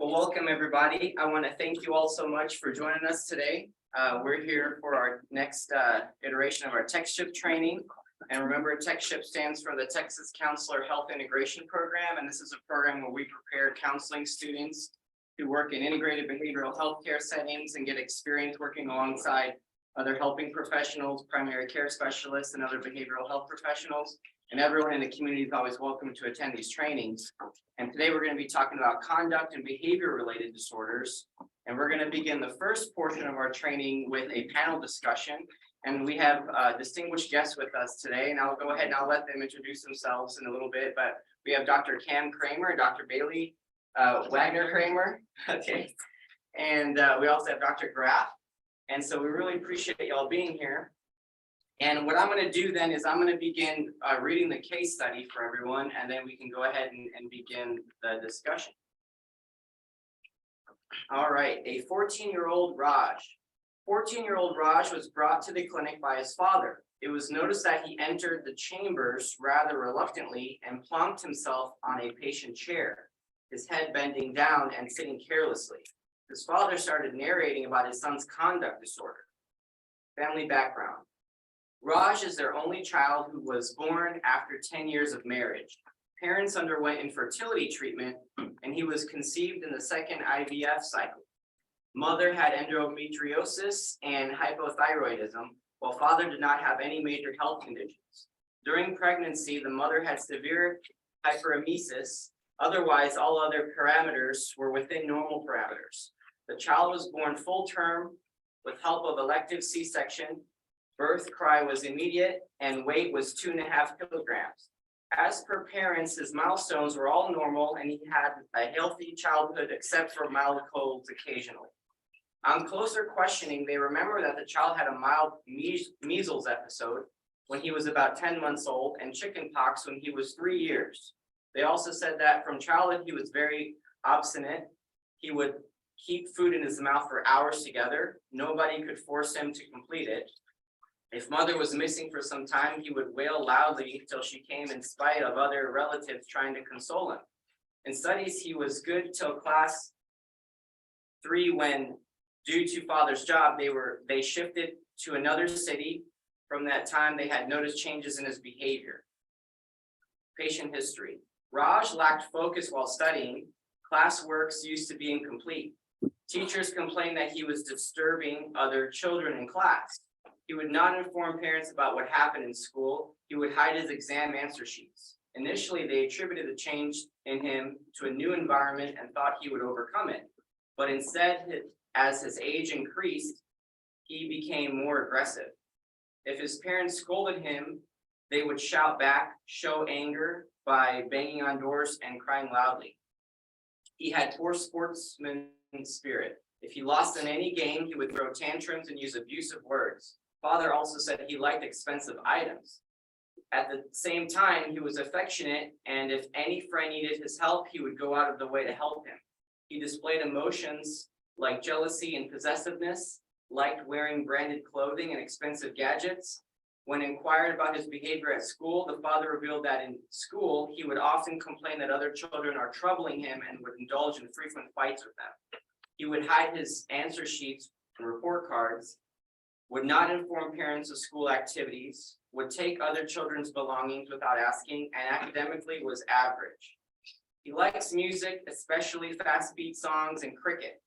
Well, welcome everybody. I want to thank you all so much for joining us today. We're here for our next iteration of our TexChip training. And remember, TexChip stands for the Texas Counselor Health Integration Program. And this is a program where we prepare counseling students to work in integrated behavioral health care settings and get experience working alongside other helping professionals, primary care specialists, and other behavioral health professionals. And everyone in the community is always welcome to attend these trainings. And today we're going to be talking about conduct and behavior related disorders. And we're going to begin the first portion of our training with a panel discussion. And we have distinguished guests with us today. And I'll go ahead and I'll let them introduce themselves in a little bit. But we have Dr. Cam Kramer and Dr. Bailey Wagner Kramer. Okay. And we also have Dr. Graff. And so we really appreciate y'all being here. And what I'm going to do then is I'm going to begin reading the case study for everyone, and then we can go ahead and begin the discussion. All right, a 14-year-old Raj. 14-year-old Raj was brought to the clinic by his father. It was noticed that he entered the chambers rather reluctantly and plonked himself on a patient chair, his head bending down and sitting carelessly. His father started narrating about his son's conduct disorder. Family background. Raj is their only child who was born after 10 years of marriage. Parents underwent infertility treatment, and he was conceived in the second IVF cycle. Mother had endometriosis and hypothyroidism, while father did not have any major health conditions. During pregnancy, the mother had severe hyperemesis. Otherwise, all other parameters were within normal parameters. The child was born full term with help of elective C-section. Birth cry was immediate and weight was 2.5 kilograms. As per parents, his milestones were all normal and he had a healthy childhood except for mild colds occasionally. On closer questioning, they remember that the child had a mild measles episode when he was about 10 months old and chickenpox when he was 3 years. They also said that from childhood he was very obstinate. He would keep food in his mouth for hours together. Nobody could force him to complete it. If mother was missing for some time, he would wail loudly until she came in spite of other relatives trying to console him. In studies, he was good till class 3 when, due to father's job, they shifted to another city. From that time, they had noticed changes in his behavior. Patient history. Raj lacked focus while studying. Classworks used to be incomplete. Teachers complained that he was disturbing other children in class. He would not inform parents about what happened in school. He would hide his exam answer sheets. Initially, they attributed the change in him to a new environment and thought he would overcome it. But instead, as his age increased, he became more aggressive. If his parents scolded him, they would shout back, show anger by banging on doors and crying loudly. He had poor sportsman spirit. If he lost in any game, he would throw tantrums and use abusive words. Father also said he liked expensive items. At the same time, he was affectionate, and if any friend needed his help, he would go out of the way to help him. He displayed emotions like jealousy and possessiveness, liked wearing branded clothing and expensive gadgets. When inquired about his behavior at school, the father revealed that in school, he would often complain that other children are troubling him and would indulge in frequent fights with them. He would hide his answer sheets and report cards, would not inform parents of school activities, would take other children's belongings without asking, and academically was average. He likes music, especially fast beat songs and cricket.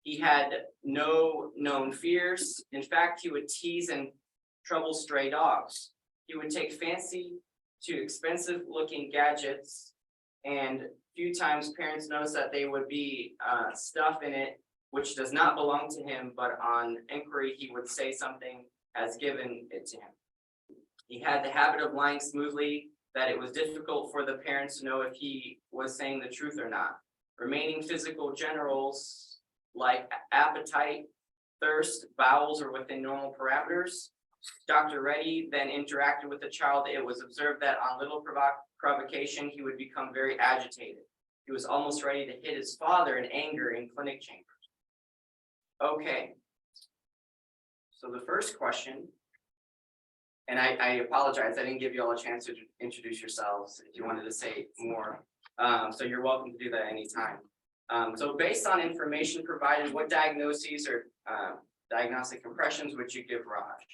He had no known fears. In fact, he would tease and trouble stray dogs. He would take fancy to expensive looking gadgets, and few times parents noticed that they would be stuff in it which does not belong to him, but on inquiry, he would say something as given it to him. He had the habit of lying smoothly, that it was difficult for the parents to know if he was saying the truth or not. Remaining physical generals like appetite, thirst, bowels are within normal parameters. Dr. Reddy then interacted with the child. It was observed that on little provocation, he would become very agitated. He was almost ready to hit his father in anger in clinic chambers. Okay, so the first question, and I apologize, I didn't give you all a chance to introduce yourselves if you wanted to say more. So you're welcome to do that anytime. So based on information provided, what diagnoses or diagnostic impressions would you give Raj?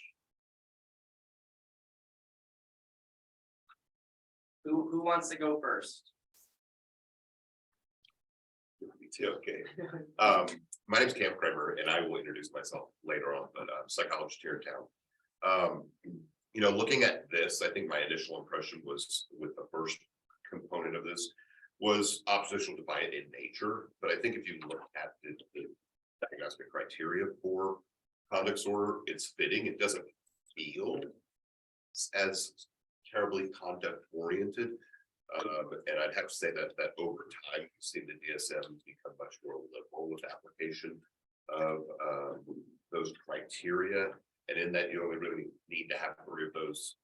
Who wants to go first? Me too, okay. My name's Cam Kramer, and I will introduce myself later on, but I'm a psychologist here in town. You know, looking at this, I think my initial impression was with the first component of this was oppositional defiant in nature. But I think if you look at the diagnostic criteria for conduct disorder, it's fitting. It doesn't feel as terribly conduct oriented. And I'd have to say that over time, you've seen the DSM become much more liberal with application of those criteria. And in that, you only really need to have 3 of those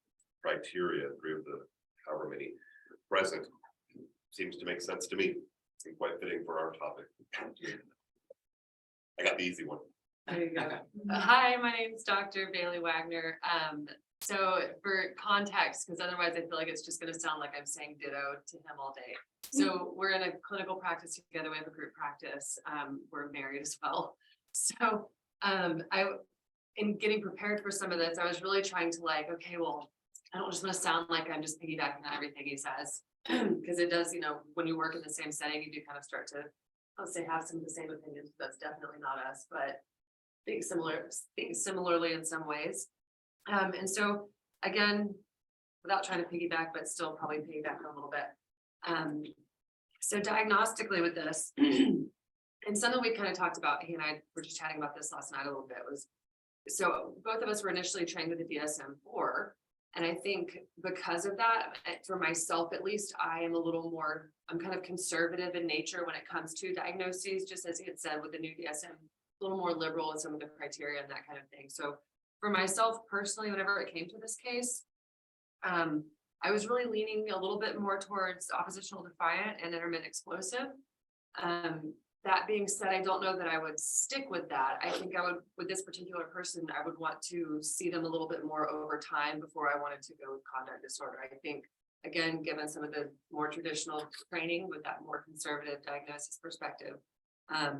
criteria, 3 of the however many present. Seems to make sense to me and quite fitting for our topic. I got the easy one. There you go. Hi, my name is Dr. Bailey Wagner. So for context, because otherwise I feel like it's just going to sound like I'm saying ditto to him all day. So we're in a clinical practice together. We have a group practice. We're married as well. So in getting prepared for some of this, I was really trying to like, okay, well, I don't just want to sound like I'm just piggybacking on everything he says, because it does, you know, when you work in the same setting, you do kind of start to, let's say, have some of the same opinions. That's definitely not us, but think similarly in some ways. And so again, without trying to piggyback, but still probably piggyback a little bit. So diagnostically with this, and something we kind of talked about, he and I were just chatting about this last night a little bit, was so both of us were initially trained with the DSM-4. And I think because of that, for myself, at least, I am a little more, I'm kind of conservative in nature when it comes to diagnoses, just as he had said with the new DSM, a little more liberal with some of the criteria and that kind of thing. So for myself personally, whenever it came to this case, I was really leaning a little bit more towards oppositional defiant and intermittent explosive. That being said, I don't know that I would stick with that. I think I would, with this particular person, I would want to see them a little bit more over time before I wanted to go with conduct disorder. I think, again, given some of the more traditional training with that more conservative diagnosis perspective, I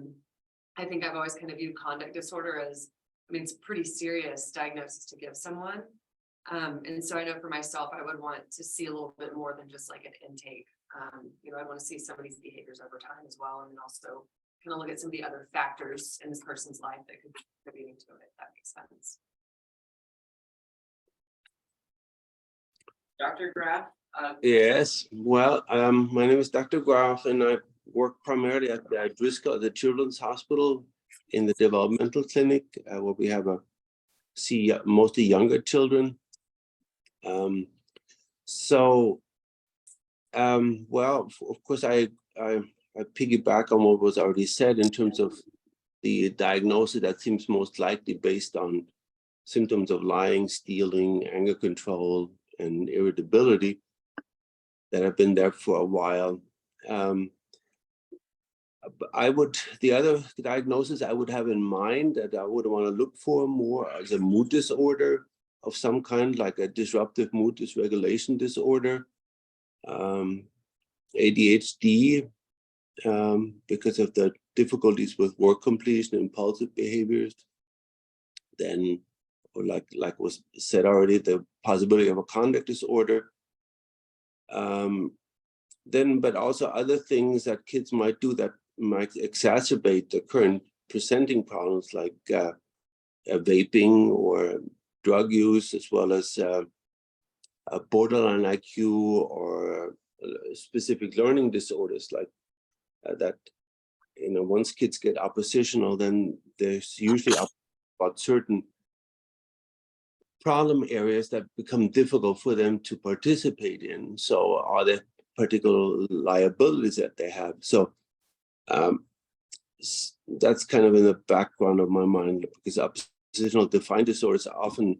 think I've always kind of viewed conduct disorder as, I mean, it's a pretty serious diagnosis to give someone. And so I know for myself, I would want to see a little bit more than just like an intake. You know, I want to see some of these behaviors over time as well. And then also kind of look at some of the other factors in this person's life that could be contributing to it, if that makes sense. Dr. Graff? Yes, well, my name is Dr. Graff, and I work primarily at the Driscoll, the Children's Hospital in the developmental clinic, where we have see mostly younger children. Well, of course, I piggyback on what was already said in terms of the diagnosis that seems most likely based on symptoms of lying, stealing, anger control, and irritability that have been there for a while. The other diagnosis I would have in mind that I would want to look for more as a mood disorder of some kind, like a disruptive mood dysregulation disorder, ADHD, because of the difficulties with work completion, impulsive behaviors. Then, or like was said already, the possibility of a conduct disorder. Then, but also other things that kids might do that might exacerbate the current presenting problems, like vaping or drug use, as well as borderline IQ or specific learning disorders, like that. You know, once kids get oppositional, then there's usually about certain problem areas that become difficult for them to participate in. So are there particular liabilities that they have? So that's kind of in the background of my mind, because oppositional defiant disorders are often,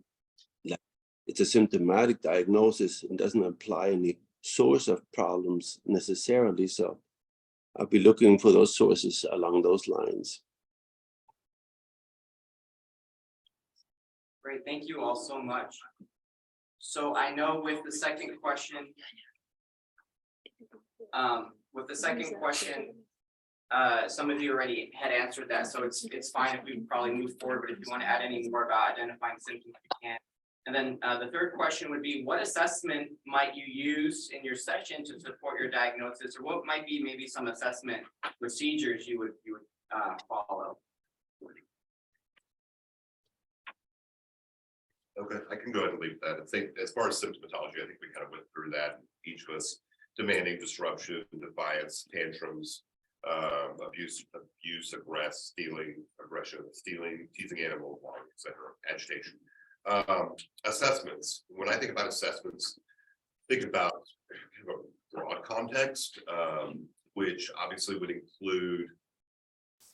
like, it's a symptomatic diagnosis and doesn't imply any source of problems necessarily. So I'll be looking for those sources along those lines. Great, thank you all so much. So I know with the second question, some of you already had answered that, so it's fine if we probably move forward, but if you want to add any more about identifying symptoms, you can. And then the third question would be, what assessment might you use in your session to support your diagnosis, or what might be maybe some assessment procedures you would follow? Okay, I can go ahead and leave that. I think as far as symptomatology, I think we kind of went through that. Each of us demanding disruption, defiance, tantrums, abuse, stealing, teasing animals, etc., agitation. Assessments. When I think about assessments, think about kind of a broad context, which obviously would include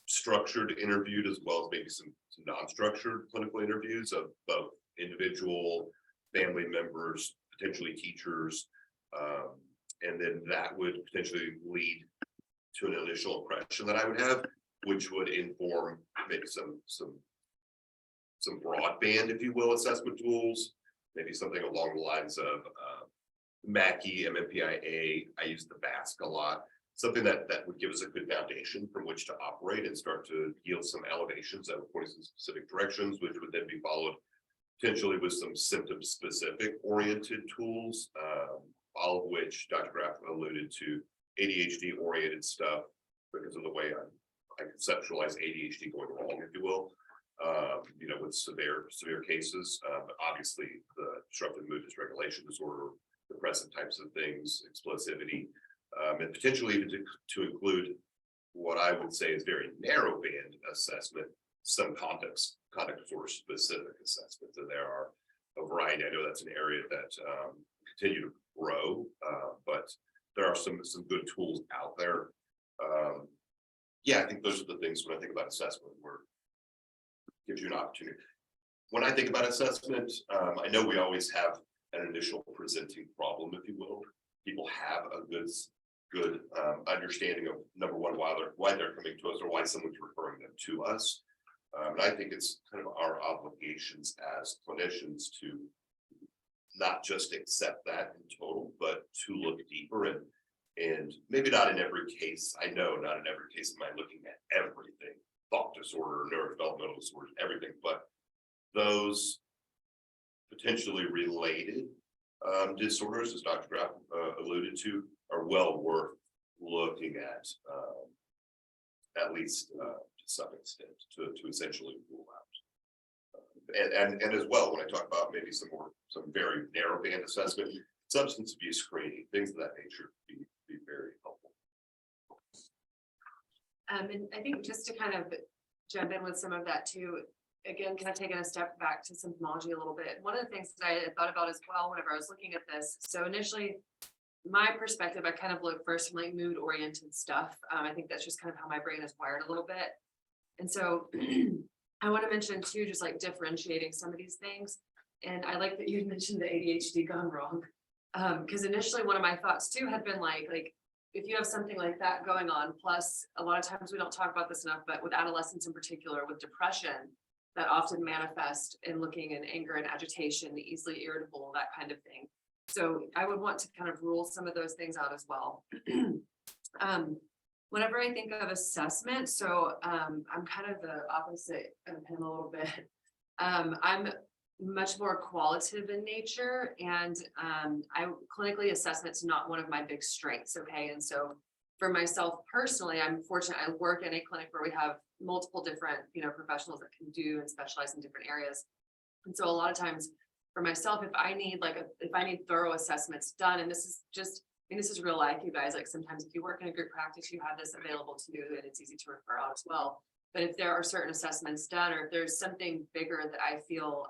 structured interviewed as well as maybe some non-structured clinical interviews of both individual, family members, potentially teachers, and then that would potentially lead to an initial impression that I would have, which would inform maybe some broadband, if you will, assessment tools, maybe something along the lines of Mackey, MMPI-A. I use the BASC a lot, something that would give us a good foundation from which to operate and start to yield some elevations that would point us in specific directions, which would then be followed potentially with some symptom specific oriented tools, all of which Dr. Graff alluded to, ADHD oriented stuff because of the way I conceptualize ADHD going wrong, if you will. With severe cases, but obviously the disruptive mood dysregulation disorder, depressive types of things, explosivity, and potentially even to include what I would say is very narrow band assessment, some conduct disorder specific assessments, and there are a variety. I know that's an area that continue to grow, but there are some good tools out there. Yeah, I think those are the things when I think about assessment, where it gives you an opportunity. When I think about assessment, I know we always have an initial presenting problem, if you will. People have a good understanding of, number one, why they're coming to us or why someone's referring them to us. And I think it's kind of our obligations as clinicians to not just accept that in total, but to look deeper and maybe not in every case. I know not in every case am I looking at everything, thought disorder, neurodevelopmental disorders, everything, but those potentially related disorders, as Dr. Graff alluded to, are well worth looking at least to some extent, to essentially rule out. And as well, when I talk about maybe some very narrow band assessment, substance abuse screening, things of that nature be very helpful. And I think just to kind of jump in with some of that too, again, kind of taking a step back to symptomology a little bit. One of the things that I had thought about as well whenever I was looking at this, so initially, my perspective, I kind of look first from like mood oriented stuff. I think that's just kind of how my brain is wired a little bit. And so I want to mention too, just like differentiating some of these things. And I like that you mentioned the ADHD gone wrong. Because initially one of my thoughts too had been like if you have something like that going on, plus a lot of times we don't talk about this enough, but with adolescents in particular, with depression, that often manifest in looking in anger and agitation, easily irritable, that kind of thing. So I would want to kind of rule some of those things out as well. Whenever I think of assessment, so I'm kind of the opposite of him a little bit. I'm much more qualitative in nature, and clinically assessment's not one of my big strengths. Okay, and so for myself personally, I'm fortunate. I work in a clinic where we have multiple different professionals that can do and specialize in different areas, and so a lot of times for myself, if I need thorough assessments done, and this is real life, you guys, like sometimes if you work in a group practice, you have this available to you and it's easy to refer out as well. But if there are certain assessments done, or if there's something bigger that I feel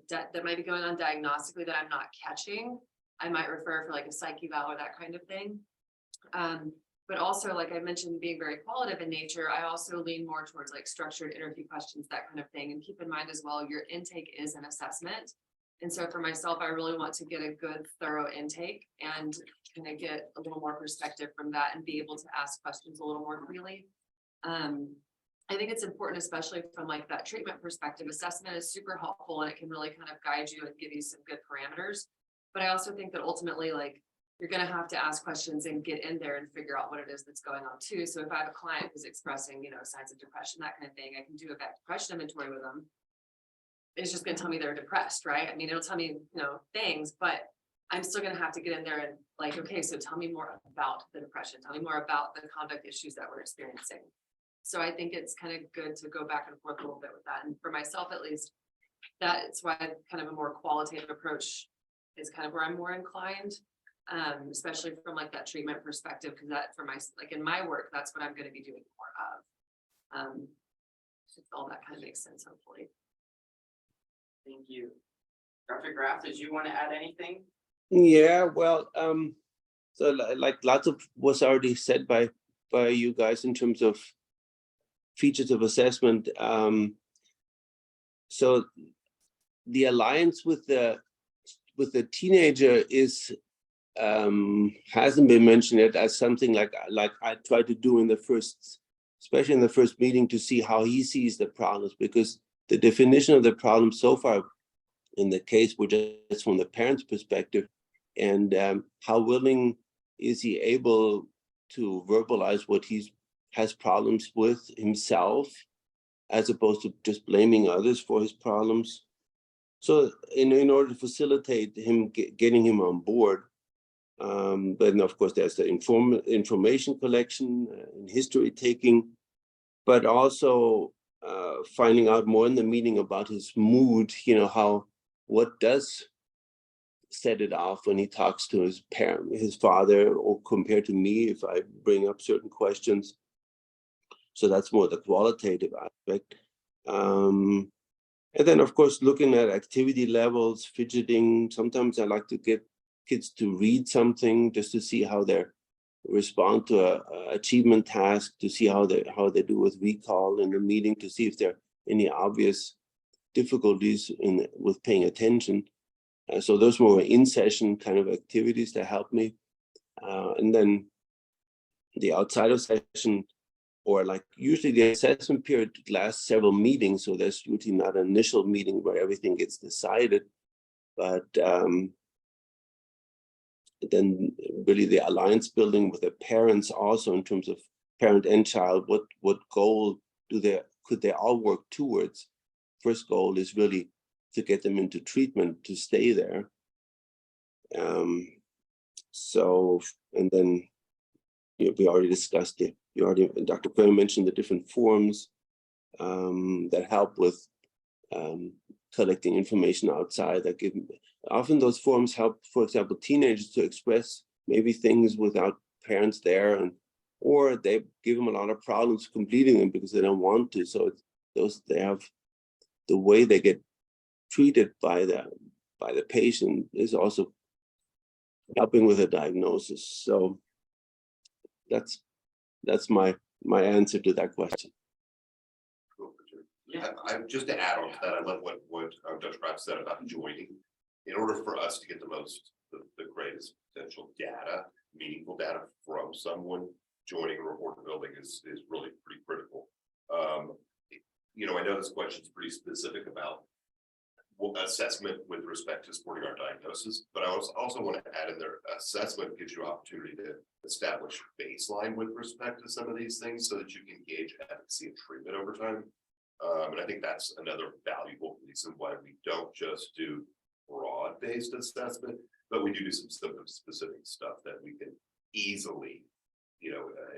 that might be going on diagnostically that I'm not catching, I might refer for like a psych eval or that kind of thing. But also, like I mentioned, being very qualitative in nature, I also lean more towards like structured interview questions, that kind of thing. And keep in mind as well, your intake is an assessment. And so for myself, I really want to get a good, thorough intake and kind of get a little more perspective from that and be able to ask questions a little more freely. I think it's important, especially from like that treatment perspective. Assessment is super helpful and it can really kind of guide you and give you some good parameters. But I also think that ultimately, like you're gonna have to ask questions and get in there and figure out what it is that's going on too. So if I have a client who's expressing, signs of depression, that kind of thing, I can do a back depression inventory with them. It's just gonna tell me they're depressed, right? I mean, it'll tell me, things, but I'm still gonna have to get in there and like, okay, so tell me more about the depression. Tell me more about the conduct issues that we're experiencing. So I think it's kind of good to go back and forth a little bit with that. And for myself, at least, that's why kind of a more qualitative approach is kind of where I'm more inclined, especially from like that treatment perspective, because that for my, like in my work, that's what I'm going to be doing more of. If all that kind of makes sense, hopefully. Thank you. Dr. Graff, did you want to add anything? Yeah, well, so like lots of was already said by you guys in terms of features of assessment. So the alliance with the teenager is hasn't been mentioned yet as something like I tried to do in the first, especially in the first meeting, to see how he sees the problems, because the definition of the problem so far in the case were just from the parent's perspective, and how willing is he able to verbalize what he has problems with himself, as opposed to just blaming others for his problems. So in order to facilitate him getting him on board, then of course there's the information collection and history taking, but also finding out more in the meeting about his mood, what does set it off when he talks to his parent, his father, or compared to me if I bring up certain questions. So that's more the qualitative aspect. And then, of course, looking at activity levels, fidgeting. Sometimes I like to get kids to read something just to see how they respond to a achievement task, to see how they do with recall in the meeting, to see if there are any obvious difficulties with paying attention. So those were in-session kind of activities that helped me. And then the outside of session, or like usually the assessment period lasts several meetings, so there's usually not an initial meeting where everything gets decided, but then really the alliance building with the parents also, in terms of parent and child, what goal could they all work towards? First goal is really to get them into treatment, to stay there. So, and then we already discussed it. Dr. Kramer mentioned the different forms that help with collecting information outside. Often those forms help, for example, teenagers to express maybe things without parents there, or they give them a lot of problems completing them because they don't want to. So they have the way they get treated by the patient is also helping with a diagnosis. So that's my answer to that question. Yeah. I just to add on to that, I love what Dr. Graff said about joining. In order for us to get the greatest potential data, meaningful data from someone, joining a report building is really pretty critical. I know this question is pretty specific about assessment with respect to supporting our diagnosis, but I also want to add in there, assessment gives you opportunity to establish baseline with respect to some of these things so that you can gauge efficacy of treatment over time. And I think that's another valuable reason why we don't just do broad-based assessment, but we do some specific stuff that we can easily,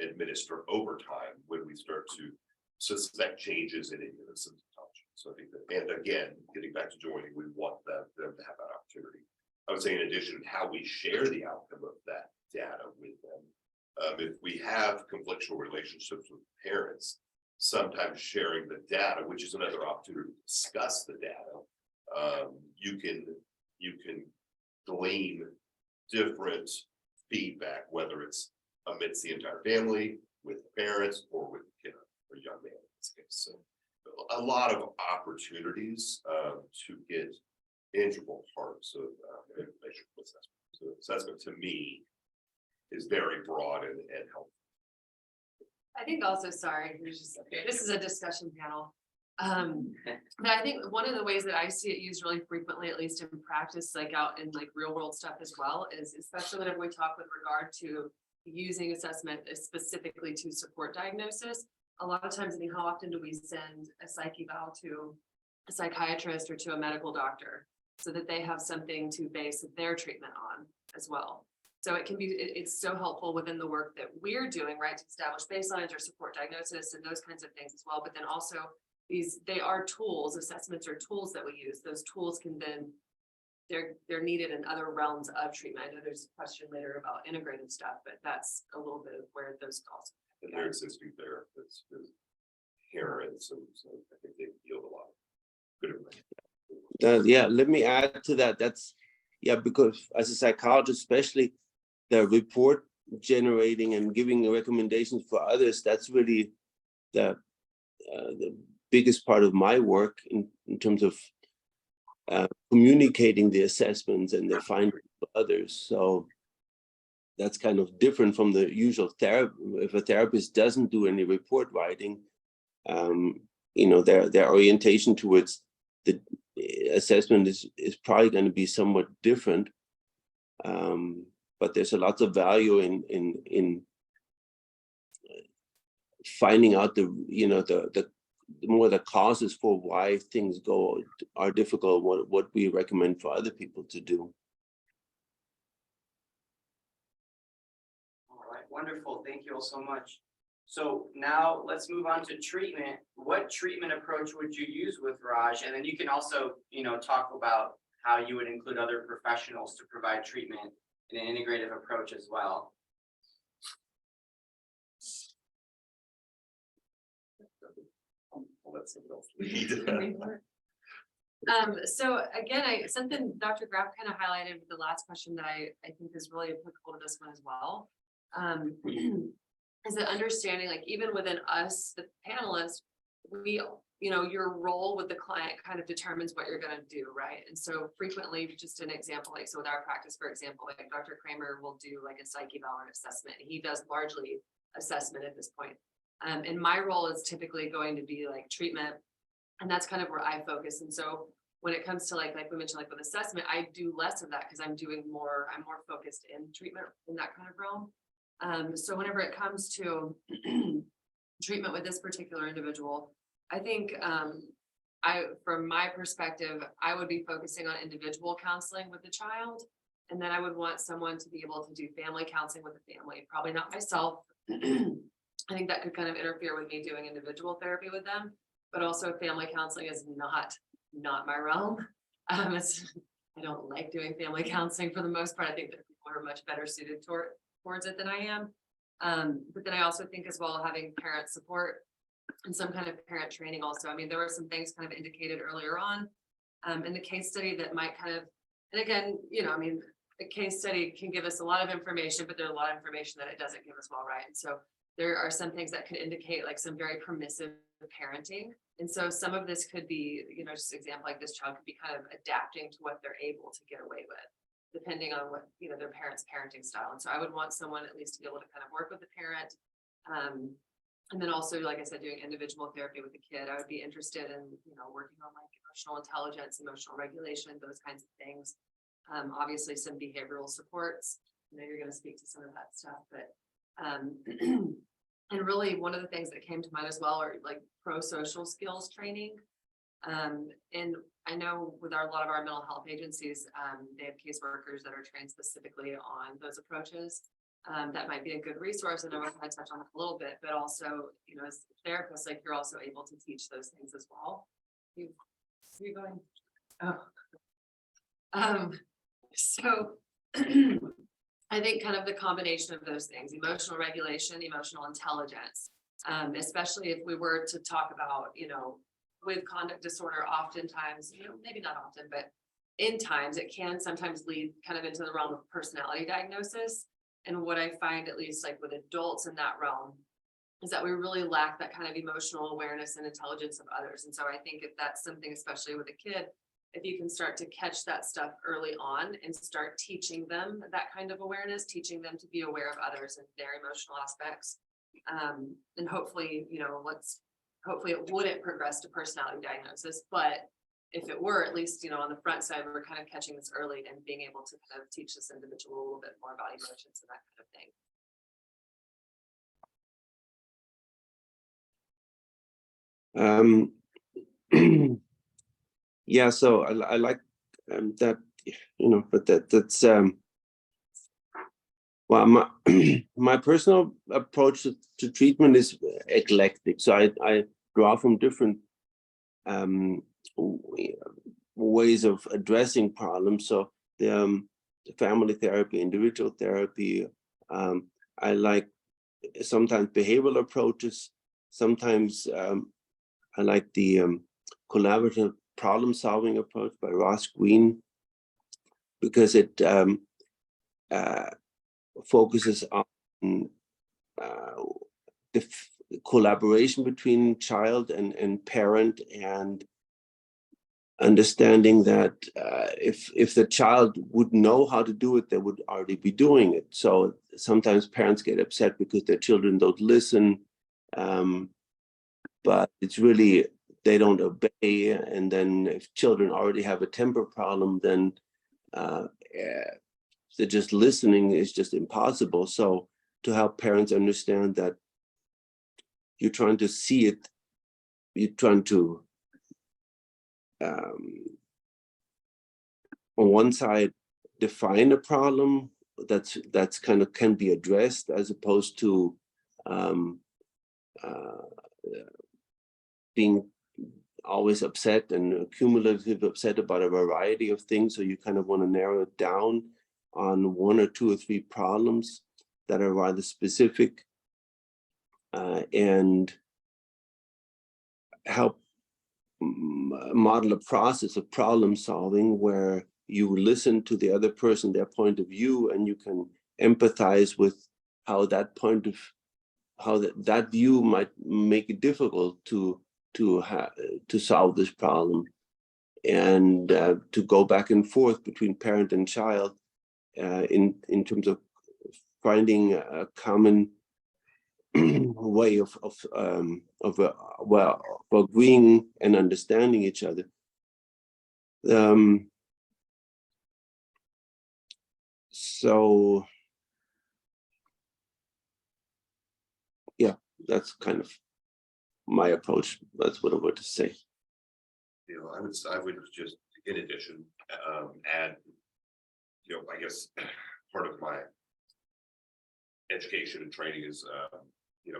administer over time when we start to suspect changes in immunosymptomatology. So I think that, and again, getting back to joining, we want them to have that opportunity. I would say in addition, how we share the outcome of that data with them. If we have conflictual relationships with parents, sometimes sharing the data, which is another opportunity to discuss the data, you can glean different feedback, whether it's amidst the entire family, with parents, or with a young man in this case. So a lot of opportunities to get integral parts of information assessment. So assessment to me is very broad and helpful. I think also, sorry, this is a discussion panel. But I think one of the ways that I see it used really frequently, at least in practice, like out in like real world stuff as well, is especially whenever we talk with regard to using assessment specifically to support diagnosis. A lot of times, I mean, how often do we send a psych eval to a psychiatrist or to a medical doctor so that they have something to base their treatment on as well? So it can be, it's so helpful within the work that we're doing, right, to establish baselines or support diagnosis and those kinds of things as well. But then also they are tools, assessments are tools that we use. Those tools can then, they're needed in other realms of treatment. I know there's a question later about integrative stuff, but that's a little bit of where those calls. And their existing therapists is here, and so I think they yield a lot of good advice. Yeah, let me add to that. That's, yeah, because as a psychologist, especially the report generating and giving recommendations for others, that's really the biggest part of my work in terms of communicating the assessments and the findings to others. So that's kind of different from the usual therapy. If a therapist doesn't do any report writing, you know, their orientation towards the assessment is probably going to be somewhat different. But there's a lot of value in finding out the, you know, the more the causes for why things are difficult, what we recommend for other people to do. All right, wonderful. Thank you all so much. So now let's move on to treatment. What treatment approach would you use with Raj? And then you can also, you know, talk about how you would include other professionals to provide treatment in an integrative approach as well. I'll let someone else lead. So again, something Dr. Graff kind of highlighted with the last question that I think is really applicable to this one as well. Is the understanding, like even within us, the panelists, we, you know, your role with the client kind of determines what you're going to do, right? And so frequently, just an example, like so with our practice, for example, like Dr. Kramer will do like a psych eval or assessment. He does largely assessment at this point. And my role is typically going to be like treatment, and that's kind of where I focus. And so when it comes to like we mentioned, like with assessment, I do less of that because I'm more focused in treatment in that kind of realm. So whenever it comes to treatment with this particular individual, I think from my perspective, I would be focusing on individual counseling with the child. And then I would want someone to be able to do family counseling with the family, probably not myself. I think that could kind of interfere with me doing individual therapy with them, but also family counseling is not my realm. I don't like doing family counseling for the most part. I think that people are much better suited towards it than I am. But then I also think as well, having parent support and some kind of parent training also. I mean, there were some things kind of indicated earlier on in the case study that might kind of, and again, you know, I mean, a case study can give us a lot of information, but there's a lot of information that it doesn't give us well, right? And so there are some things that could indicate like some very permissive parenting. And so some of this could be, you know, just an example, like this child could be kind of adapting to what they're able to get away with, depending on what, you know, their parents' parenting style. And so I would want someone at least to be able to kind of work with the parent. And then also, like I said, doing individual therapy with the kid. I would be interested in, you know, working on like emotional intelligence, emotional regulation, those kinds of things. Obviously some behavioral supports. I know you're going to speak to some of that stuff, but and really one of the things that came to mind as well are like pro-social skills training. And I know with a lot of our mental health agencies, they have caseworkers that are trained specifically on those approaches. That might be a good resource. And I want to touch on it a little bit, but also, you know, as therapists, like you're also able to teach those things as well. You're going, oh. So I think kind of the combination of those things, emotional regulation, emotional intelligence, especially if we were to talk about, you know, with conduct disorder, oftentimes, you know, maybe not often, but in times it can sometimes lead kind of into the realm of personality diagnosis. And what I find, at least like with adults in that realm, is that we really lack that kind of emotional awareness and intelligence of others. And so I think if that's something, especially with a kid, if you can start to catch that stuff early on and start teaching them that kind of awareness, teaching them to be aware of others and their emotional aspects, then hopefully, you know, let's hopefully it wouldn't progress to personality diagnosis, but if it were, at least, on the front side, we're kind of catching this early and being able to kind of teach this individual a little bit more about emotions and that kind of thing. Yeah, so I like that, but that's well, my personal approach to treatment is eclectic. So I draw from different ways of addressing problems. So the family therapy, individual therapy. I like sometimes behavioral approaches. Sometimes I like the collaborative problem-solving approach by Ross Green, because it focuses on the collaboration between child and parent, and understanding that if the child would know how to do it, they would already be doing it. So sometimes parents get upset because their children don't listen, but it's really they don't obey. And then if children already have a temper problem, then they're just listening is just impossible. So to help parents understand that you're trying to see it, you're trying to on one side define a problem that's kind of can be addressed, as opposed to being always upset and cumulative upset about a variety of things. So you kind of want to narrow it down on 1 or 2 or 3 problems that are rather specific, and help model a process of problem solving where you listen to the other person, their point of view, and you can empathize with how that that view might make it difficult to solve this problem, and to go back and forth between parent and child in terms of finding a common way of agreeing and understanding each other. So yeah, that's kind of my approach. That's what I want to say. I would just, in addition, add, I guess part of my education and training is,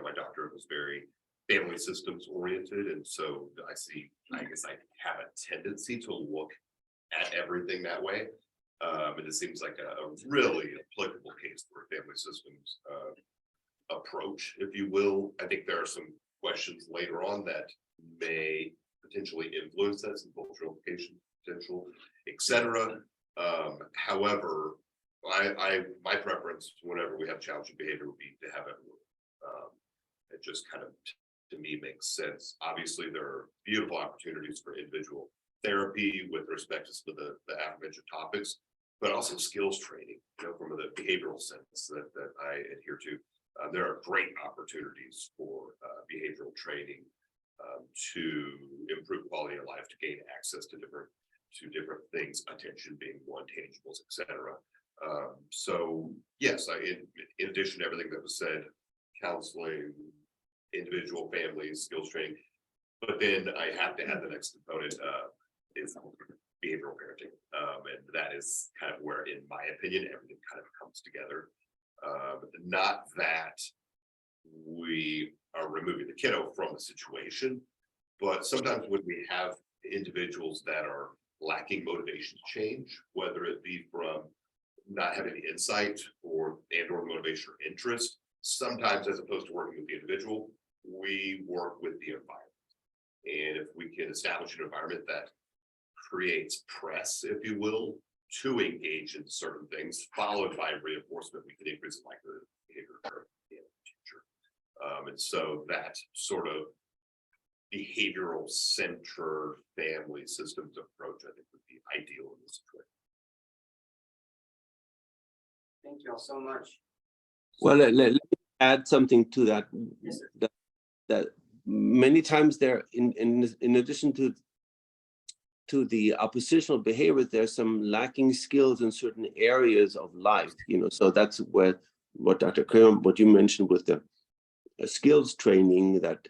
my doctorate was very family systems oriented. And so I guess I have a tendency to look at everything that way. And it seems like a really applicable case for a family systems approach, if you will. I think there are some questions later on that may potentially influence that, some cultural implication potential, etc. However, my preference whenever we have challenging behavior would be to have everyone. It just kind of, to me, makes sense. Obviously, there are beautiful opportunities for individual therapy with respect to some of the aforementioned topics, but also skills training, from the behavioral sense that I adhere to. There are great opportunities for behavioral training to improve quality of life, to gain access to different things, attention being one, tangibles, etc. So yes, in addition to everything that was said, counseling, individual, families, skills training, but then I have to add the next component is behavioral parenting, and that is kind of where, in my opinion, everything kind of comes together. Not that we are removing the kiddo from the situation, but sometimes when we have individuals that are lacking motivation to change, whether it be from not having the insight or motivation or interest, sometimes as opposed to working with the individual, we work with the environment. And if we can establish an environment that creates press, if you will, to engage in certain things, followed by reinforcement, we can increase the likelihood of behavior in the future. And so that sort of behavioral center family systems approach, I think, would be ideal in this situation. Thank you all so much. Well, let me add something to that. Yes, sir. many times there, in addition to the oppositional behavior, there's some lacking skills in certain areas of life, so that's where what Dr. Kramer, what you mentioned with the skills training, that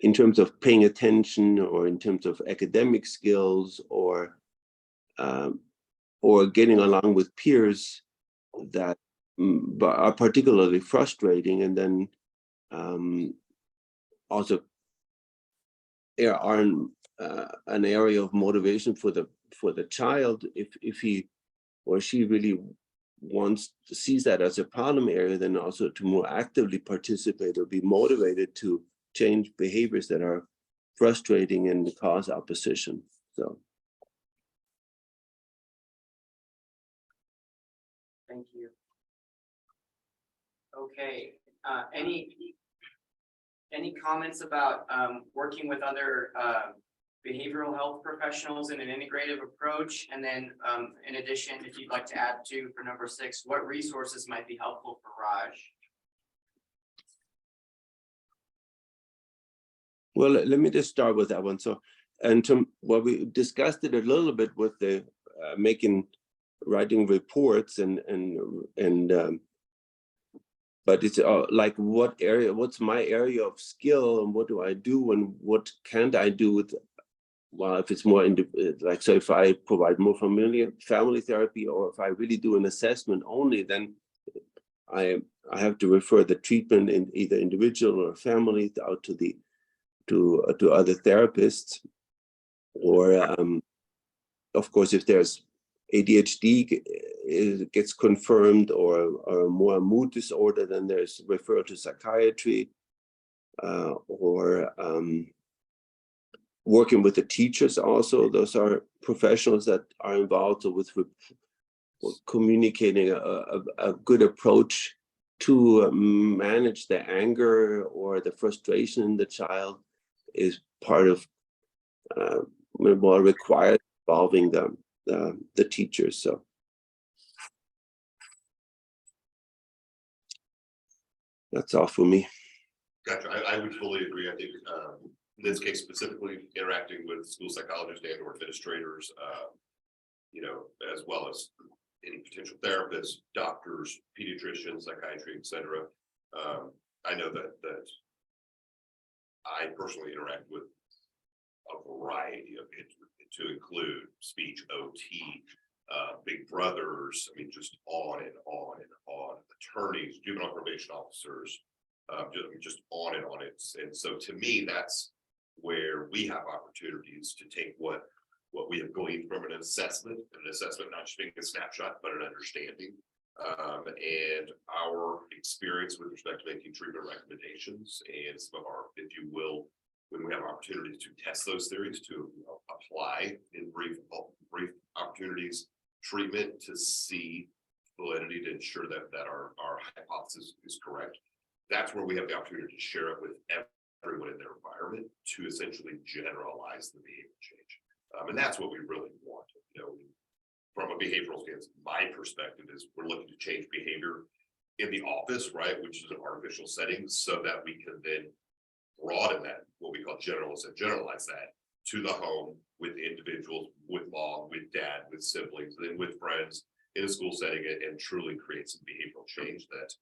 in terms of paying attention or in terms of academic skills or getting along with peers that are particularly frustrating, and then also are an area of motivation for the child. If he or she really sees that as a problem area, then also to more actively participate or be motivated to change behaviors that are frustrating and cause opposition. So. Thank you. Okay, any comments about working with other behavioral health professionals in an integrative approach? And then in addition, if you'd like to add to for number 6, what resources might be helpful for Raj? Well, let me just start with that one. So, and we discussed it a little bit with the writing reports but it's like what's my area of skill, and what do I do, and what can't I do with, well, if it's more like, so if I provide more family therapy, or if I really do an assessment only, then I have to refer the treatment in either individual or family out to other therapists, or of course, if there's ADHD gets confirmed, or more mood disorder, then there's referral to psychiatry, or working with the teachers also. Those are professionals that are involved with communicating a good approach to manage the anger or the frustration in the child is part of more required involving the teachers. So that's all for me. Gotcha. I would fully agree. I think in this case specifically, interacting with school psychologists and or administrators, as well as any potential therapists, doctors, pediatricians, psychiatry, etc. I know that I personally interact with a variety of it, to include speech, OT, big brothers, I mean, just on and on and on, attorneys, juvenile probation officers, just on and on. And so to me, that's where we have opportunities to take what we have gleaned from an assessment not just being a snapshot, but an understanding, and our experience with respect to making treatment recommendations, and some of our, if you will, when we have opportunities to test those theories, to apply in brief opportunities, treatment to see validity, to ensure that our hypothesis is correct. That's where we have the opportunity to share it with everyone in their environment to essentially generalize the behavior change. And that's what we really want. From a behavioral stance, my perspective is we're looking to change behavior in the office, right, which is an artificial setting, so that we can then broaden that, what we call generalize that to the home, with individuals, with mom, with dad, with siblings, then with friends in a school setting, and truly create some behavioral change that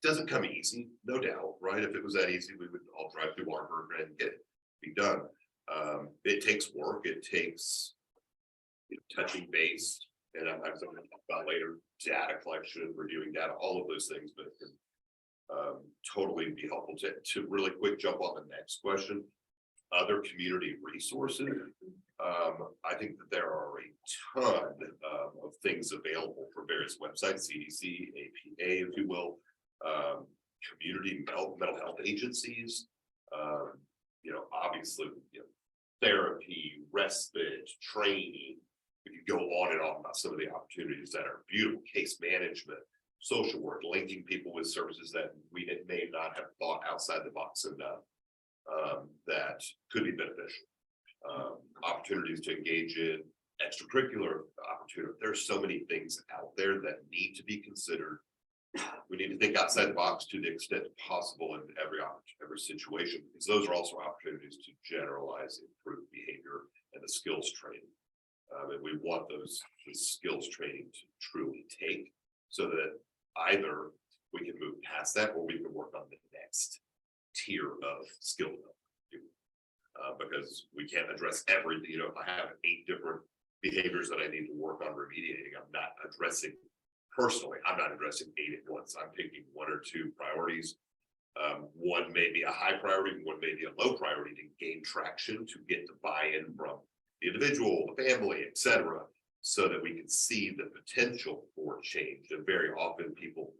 doesn't come easy, no doubt, right? If it was that easy, we would all drive through Warburg and get it be done. It takes work, it takes touching base, and I'm going to talk about later, data collection, reviewing data, all of those things, but totally be helpful to really quick jump on the next question. Other community resources. I think that there are a ton of things available for various websites, CDC, APA, if you will, community mental health agencies, obviously, therapy, respite, training. We could go on and on about some of the opportunities that are beautiful, case management, social work, linking people with services that we may not have thought outside the box enough, that could be beneficial. Opportunities to engage in extracurricular opportunities. There's so many things out there that need to be considered we need to think outside the box to the extent possible in every situation, because those are also opportunities to generalize, improve behavior and the skills training. And we want the skills training to truly take, so that either we can move past that or we can work on the next tier of skill development. Because we can't address everything. You know, if I have 8 different behaviors that I need to work on remediating, I'm not addressing personally, I'm not addressing 8 at once. I'm picking 1 or 2 priorities. One may be a high priority, one may be a low priority to gain traction, to get the buy-in from the individual, the family, etc., so that we can see the potential for change. And very often people,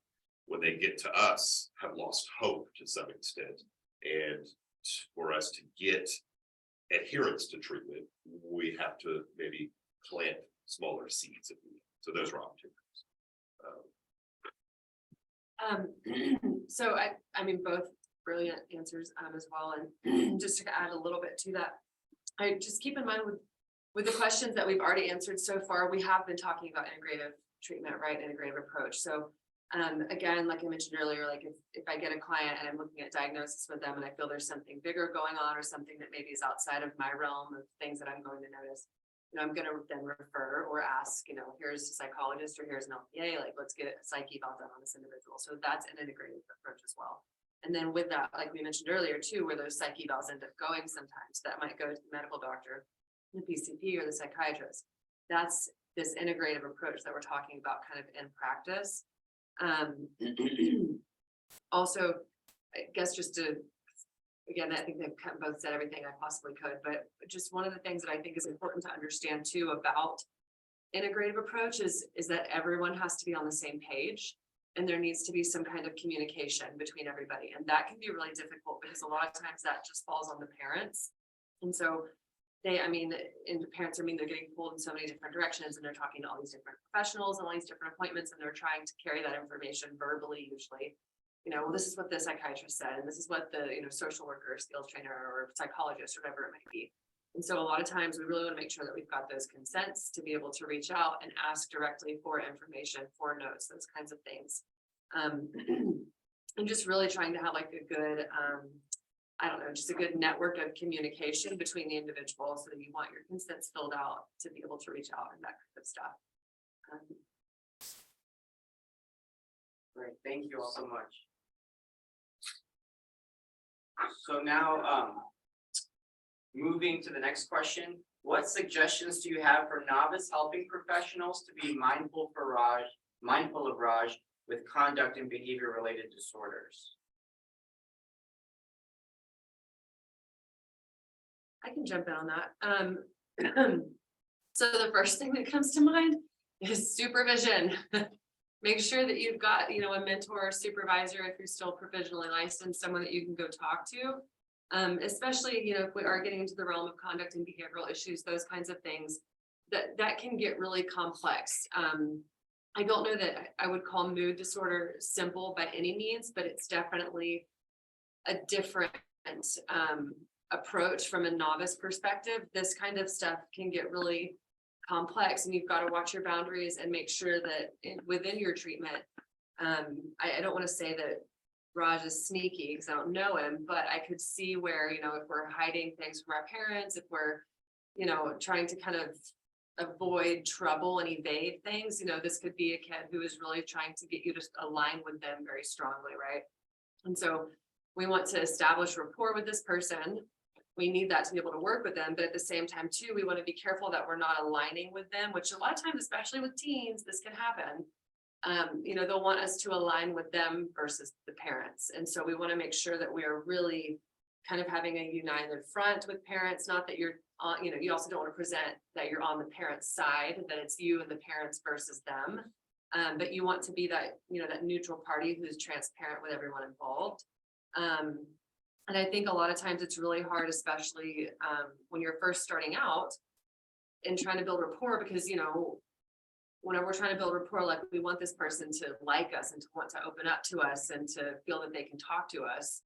when they get to us, have lost hope to some extent. And for us to get adherence to treatment, we have to maybe plant smaller seeds. So those are opportunities. So I mean, both brilliant answers as well. And just to add a little bit to that, I just keep in mind with the questions that we've already answered so far, we have been talking about integrative treatment, right? Integrative approach. So again, like I mentioned earlier, like if I get a client and I'm looking at diagnosis with them and I feel there's something bigger going on or something that maybe is outside of my realm of things that I'm going to notice, you know, I'm going to then refer or ask, you know, here's a psychologist or here's an LPA, like let's get a psych eval done on this individual. So that's an integrative approach as well. And then with that, like we mentioned earlier too, where those psych evals end up going sometimes, that might go to the medical doctor, the PCP or the psychiatrist. That's this integrative approach that we're talking about kind of in practice. Also, I guess just to, again, I think they've both said everything I possibly could, but just one of the things that I think is important to understand too about integrative approach is that everyone has to be on the same page and there needs to be some kind of communication between everybody. And that can be really difficult because a lot of times that just falls on the parents. And so the parents they're getting pulled in so many different directions and they're talking to all these different professionals and all these different appointments and they're trying to carry that information verbally usually. You know, well, this is what the psychiatrist said, and this is what the, you know, social worker, skills trainer, or psychologist, or whatever it might be. And so a lot of times we really want to make sure that we've got those consents to be able to reach out and ask directly for information, for notes, those kinds of things. And just really trying to have like a good, I don't know, just a good network of communication between the individuals so that you want your consents filled out to be able to reach out and that kind of stuff. Great, thank you all so much. So now, moving to the next question, what suggestions do you have for novice helping professionals to be mindful of Raj with conduct and behavior related disorders? I can jump in on that. So the first thing that comes to mind is supervision. Make sure that you've got, you know, a mentor or supervisor if you're still provisionally licensed, someone that you can go talk to. Especially, you know, if we are getting into the realm of conduct and behavioral issues, those kinds of things, that can get really complex. I don't know that I would call mood disorder simple by any means, but it's definitely a different approach from a novice perspective. This kind of stuff can get really complex and you've got to watch your boundaries and make sure that within your treatment, I don't want to say that Raj is sneaky because I don't know him, but I could see where, you know, if we're hiding things from our parents, if we're, you know, trying to kind of avoid trouble and evade things, you know, this could be a kid who is really trying to get you to align with them very strongly, right? And so we want to establish rapport with this person. We need that to be able to work with them, but at the same time too, we want to be careful that we're not aligning with them, which a lot of times, especially with teens, this can happen. You know, they'll want us to align with them versus the parents. And so we want to make sure that we are really kind of having a united front with parents, not that you're on, you know, you also don't want to present that you're on the parents' side, that it's you and the parents versus them. But you want to be that, you know, that neutral party who's transparent with everyone involved. And I think a lot of times it's really hard, especially when you're first starting out and trying to build rapport, because, you know, whenever we're trying to build rapport, like we want this person to like us and to want to open up to us and to feel that they can talk to us.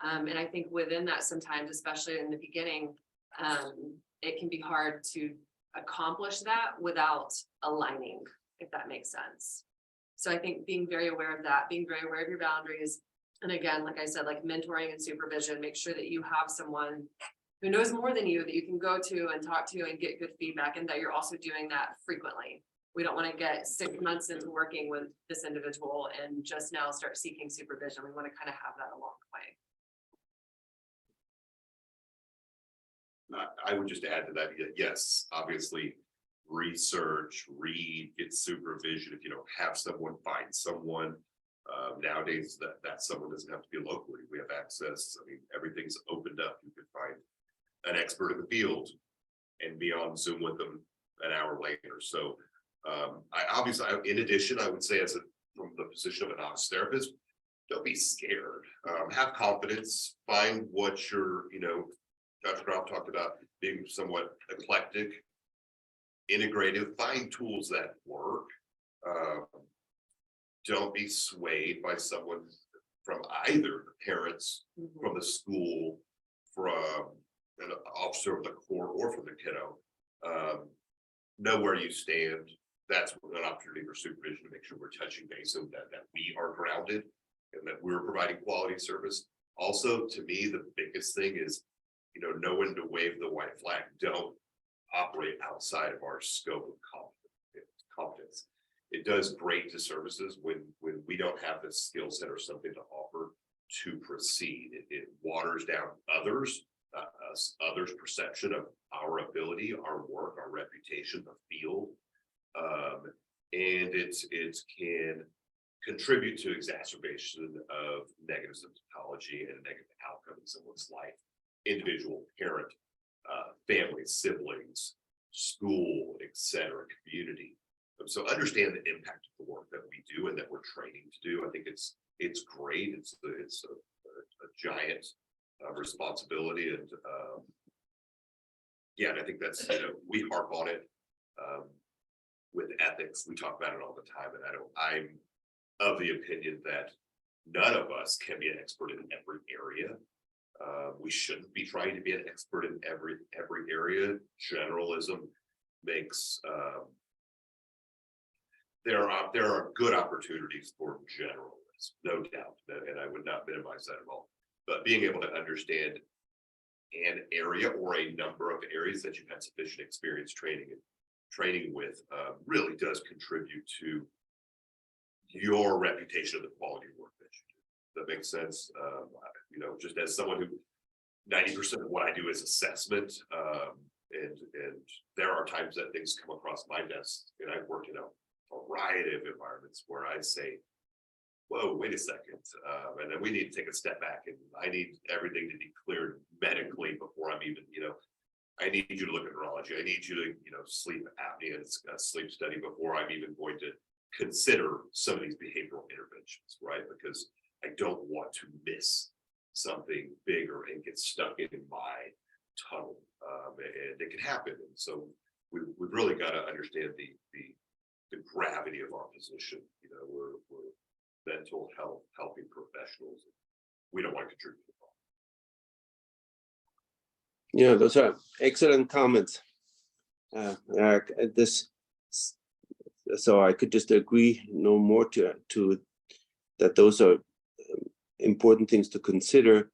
And I think within that sometimes, especially in the beginning, it can be hard to accomplish that without aligning, if that makes sense. So I think being very aware of that, being very aware of your boundaries. And again, like I said, like mentoring and supervision, make sure that you have someone who knows more than you that you can go to and talk to and get good feedback, and that you're also doing that frequently. We don't want to get 6 months into working with this individual and just now start seeking supervision. We want to kind of have that along the way. I would just add to that, yes, obviously, research, read, get supervision. If you don't have someone, find someone. Nowadays, that someone doesn't have to be locally. We have access. I mean, everything's opened up. You can find an expert in the field and be on Zoom with them an hour later. So in addition, I would say from the position of a novice therapist, don't be scared. Have confidence, find what you're, Dr. Groff talked about being somewhat eclectic, integrative, find tools that work. Don't be swayed by someone from either the parents, from the school, from an officer of the court, or from the kiddo. Know where you stand. That's an opportunity for supervision to make sure we're touching base and that we are grounded and that we're providing quality service. Also, to me, the biggest thing is, know when to wave the white flag. Don't operate outside of our scope of competence. It does great to services when we don't have the skill set or something to offer to proceed. It waters down others' perception of our ability, our work, our reputation, the field, and it can contribute to exacerbation of negative symptomology and a negative outcome in someone's life. Individual, parent, family, siblings, school, etc., community. So understand the impact of the work that we do and that we're training to do. I think it's great. It's a giant responsibility, and and I think that's we harp on it with ethics. We talk about it all the time, and I'm of the opinion that none of us can be an expert in every area. We shouldn't be trying to be an expert in every area. Generalism makes there are good opportunities for generalists, no doubt, and I would not minimize that at all. But being able to understand an area or a number of areas that you've had sufficient experience training with really does contribute to your reputation of the quality of work that you do. That makes sense. Just as someone who 90% of what I do is assessment, and there are times that things come across my desk, and I've worked in a variety of environments where I say, whoa, wait a second, and then we need to take a step back, and I need everything to be cleared medically before I'm even, I need you to look at neurology. I need you to, sleep apnea and sleep study before I'm even going to consider some of these behavioral interventions, right? Because I don't want to miss something bigger and get stuck in my tunnel, and it can happen. And so we've really got to understand the gravity of our position. We're mental health helping professionals. We don't want to contribute to the problem. Yeah, those are excellent comments. So I could just agree no more to that. Those are important things to consider.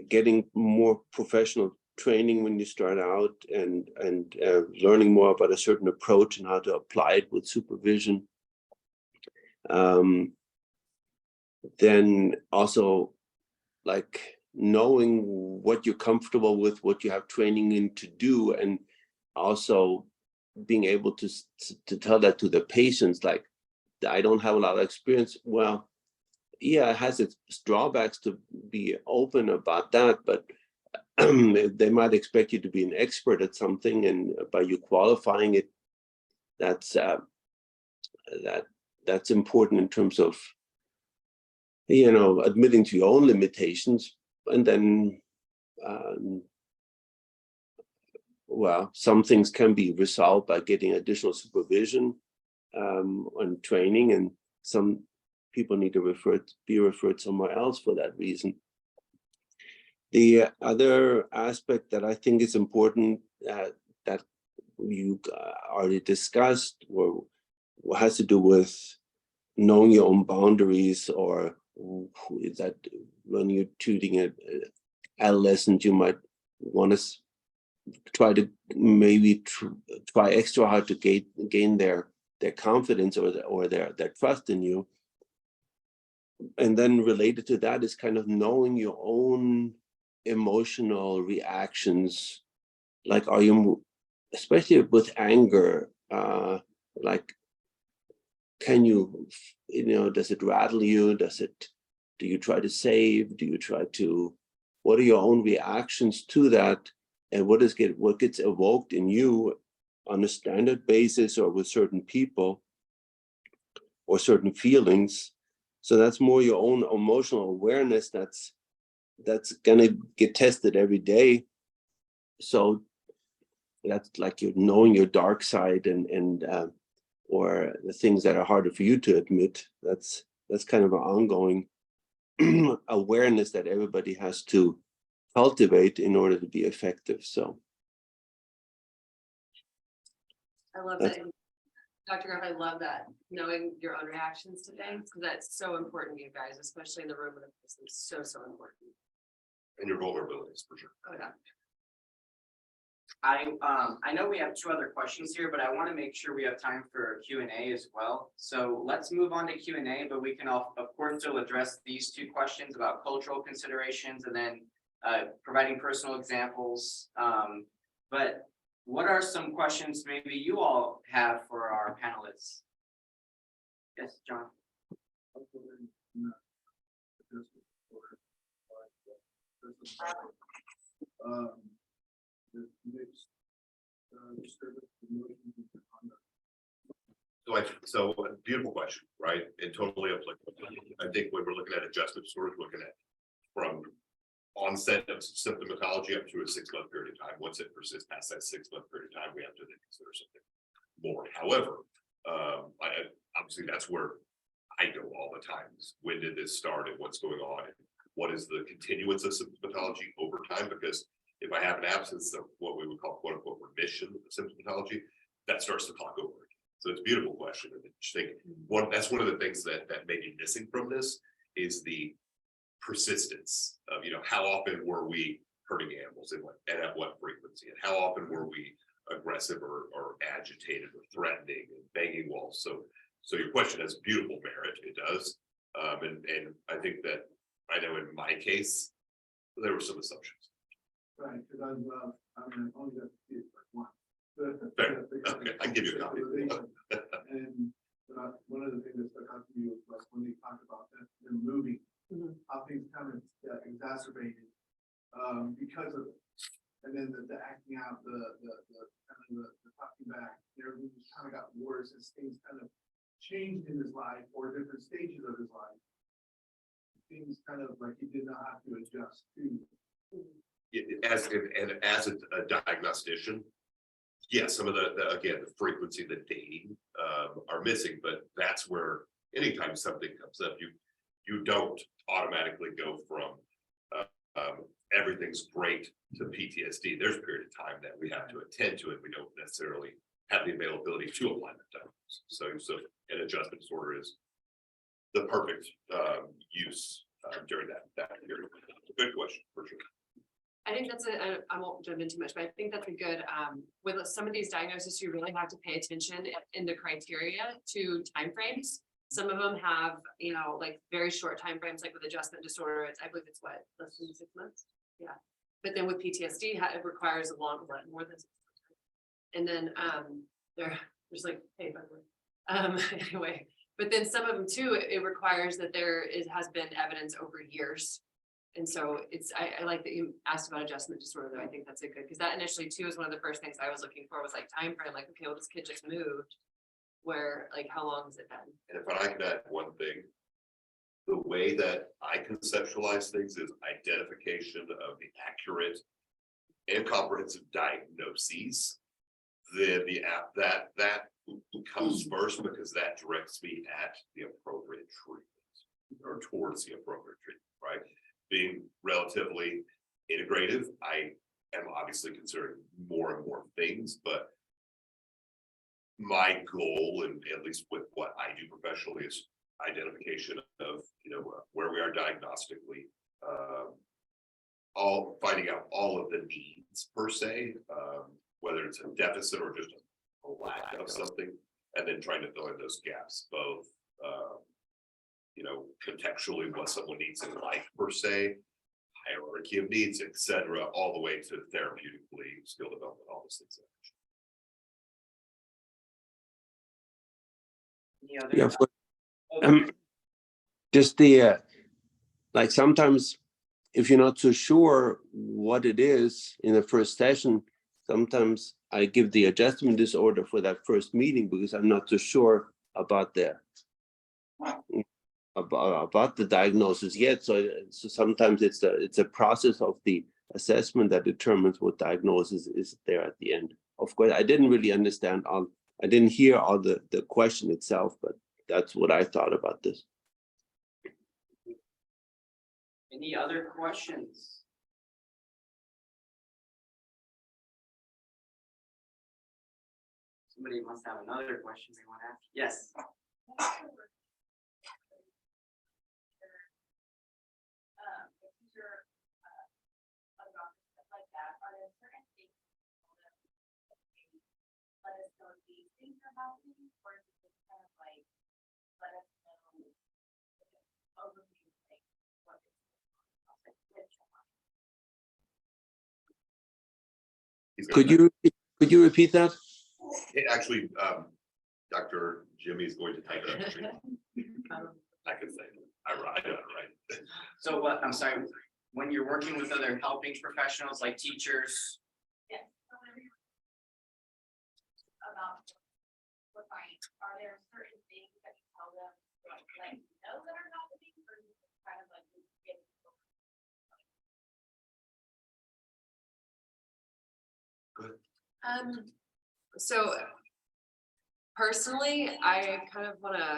Getting more professional training when you start out, and learning more about a certain approach and how to apply it with supervision. Then also, like, knowing what you're comfortable with, what you have training in to do, and also being able to tell that to the patients, like, I don't have a lot of experience. Well, yeah, it has its drawbacks to be open about that, but they might expect you to be an expert at something, and by you qualifying it, that's important in terms of admitting to your own limitations. And then some things can be resolved by getting additional supervision and training, and some people need to be referred somewhere else for that reason. The other aspect that I think is important that you already discussed has to do with knowing your own boundaries, or that when you're treating an adolescent, you might want to try to maybe try extra hard to gain their confidence or their trust in you. And then related to that is kind of knowing your own emotional reactions. Like, are you, especially with anger, like, can you, does it rattle you? Do you try to save? Do you try to, what are your own reactions to that? And what gets evoked in you on a standard basis or with certain people or certain feelings? So that's more your own emotional awareness that's gonna get tested every day. So that's like you knowing your dark side and or the things that are harder for you to admit. That's kind of an ongoing awareness that everybody has to cultivate in order to be effective. So I love that. Dr. Gruff, I love that, knowing your own reactions to things, because that's so important to you guys, especially in the room with a person. It's so important. And your vulnerabilities, for sure. Oh, yeah. I know we have two other questions here, but I want to make sure we have time for Q&A as well. So let's move on to Q&A, but we can of course still address these two questions about cultural considerations and then providing personal examples. But what are some questions maybe you all have for our panelists? Yes, John. So a beautiful question, right? And totally applicable. I think when we're looking at adjustment disorders, looking at from onset of symptomatology up to a 6-month period of time. Once it persists past that 6-month period of time, we have to then consider something more. However, obviously that's where I go all the time. When did this start and what's going on? And what is the continuance of symptomatology over time? Because if I have an absence of what we would call quote unquote remission of symptomatology, that starts the clock over again. So it's a beautiful question. And I just think that's one of the things that may be missing from this is the persistence of, how often were we hurting animals and at what frequency, and how often were we aggressive or agitated or threatening and banging walls. So your question has beautiful merit. It does. And I think that I know in my case, there were some assumptions. Right, because I've only got to see it like once. Fair. Okay, I can give you a copy. And one of the things that stuck out to me was when they talked about that, them moving, how things kind of exacerbated because of it. And then the acting out, the kind of the talking back, everything just kind of got worse as things kind of changed in his life or different stages of his life. Things kind of like he did not have to adjust to. As a diagnostician, yeah, some of the frequency, the dating are missing, but that's where anytime something comes up, you don't automatically go from everything's great to PTSD. There's a period of time that we have to attend to it. We don't necessarily have the availability to apply that diagnosis. So an adjustment disorder is the perfect use during that period. Good question, for sure. I think that's I won't jump in too much, but I think that's a good, with some of these diagnoses, you really have to pay attention in the criteria to timeframes. Some of them have, like very short timeframes, like with adjustment disorder, I believe it's what, less than 6 months? Yeah. But then with PTSD, it requires a long, more than 6 months. And then there's like, hey, by the way. Anyway, but then some of them too, it requires that has been evidence over years. And so I like that you asked about adjustment disorder, though. I think that's a good, because that initially too is one of the first things I was looking for was like time frame, like, okay, well, this kid just moved. Where, like, how long has it been? And if I could add one thing, the way that I conceptualize things is identification of the accurate and comprehensive diagnoses. Then that comes first because that directs me at the appropriate treatment or towards the appropriate treatment, right? Being relatively integrative, I am obviously considering more and more things, but my goal, and at least with what I do professionally, is identification of, where we are diagnostically. All finding out all of the needs per se, whether it's a deficit or just a lack of something, and then trying to fill in those gaps, both, contextually what someone needs in life per se, hierarchy of needs, etc., all the way to therapeutically skill development, all those things. Any other? Yeah, Okay. just the like sometimes if you're not so sure what it is in the first session, sometimes I give the adjustment disorder for that first meeting because I'm not so sure about the diagnosis yet. So sometimes it's a process of the assessment that determines what diagnosis is there at the end. Of course, I didn't really understand all. I didn't hear all the question itself, but that's what I thought about this. Any other questions? Somebody must have another question they want to ask. Yes. Could you repeat that? Actually, Dr. Jimmy is going to type it up for me. I can say, I got it right. So what, I'm sorry, when you're working with other helping professionals like teachers, about what are there certain things that you tell them like know that are happening, or kind of like get So personally, I kind of I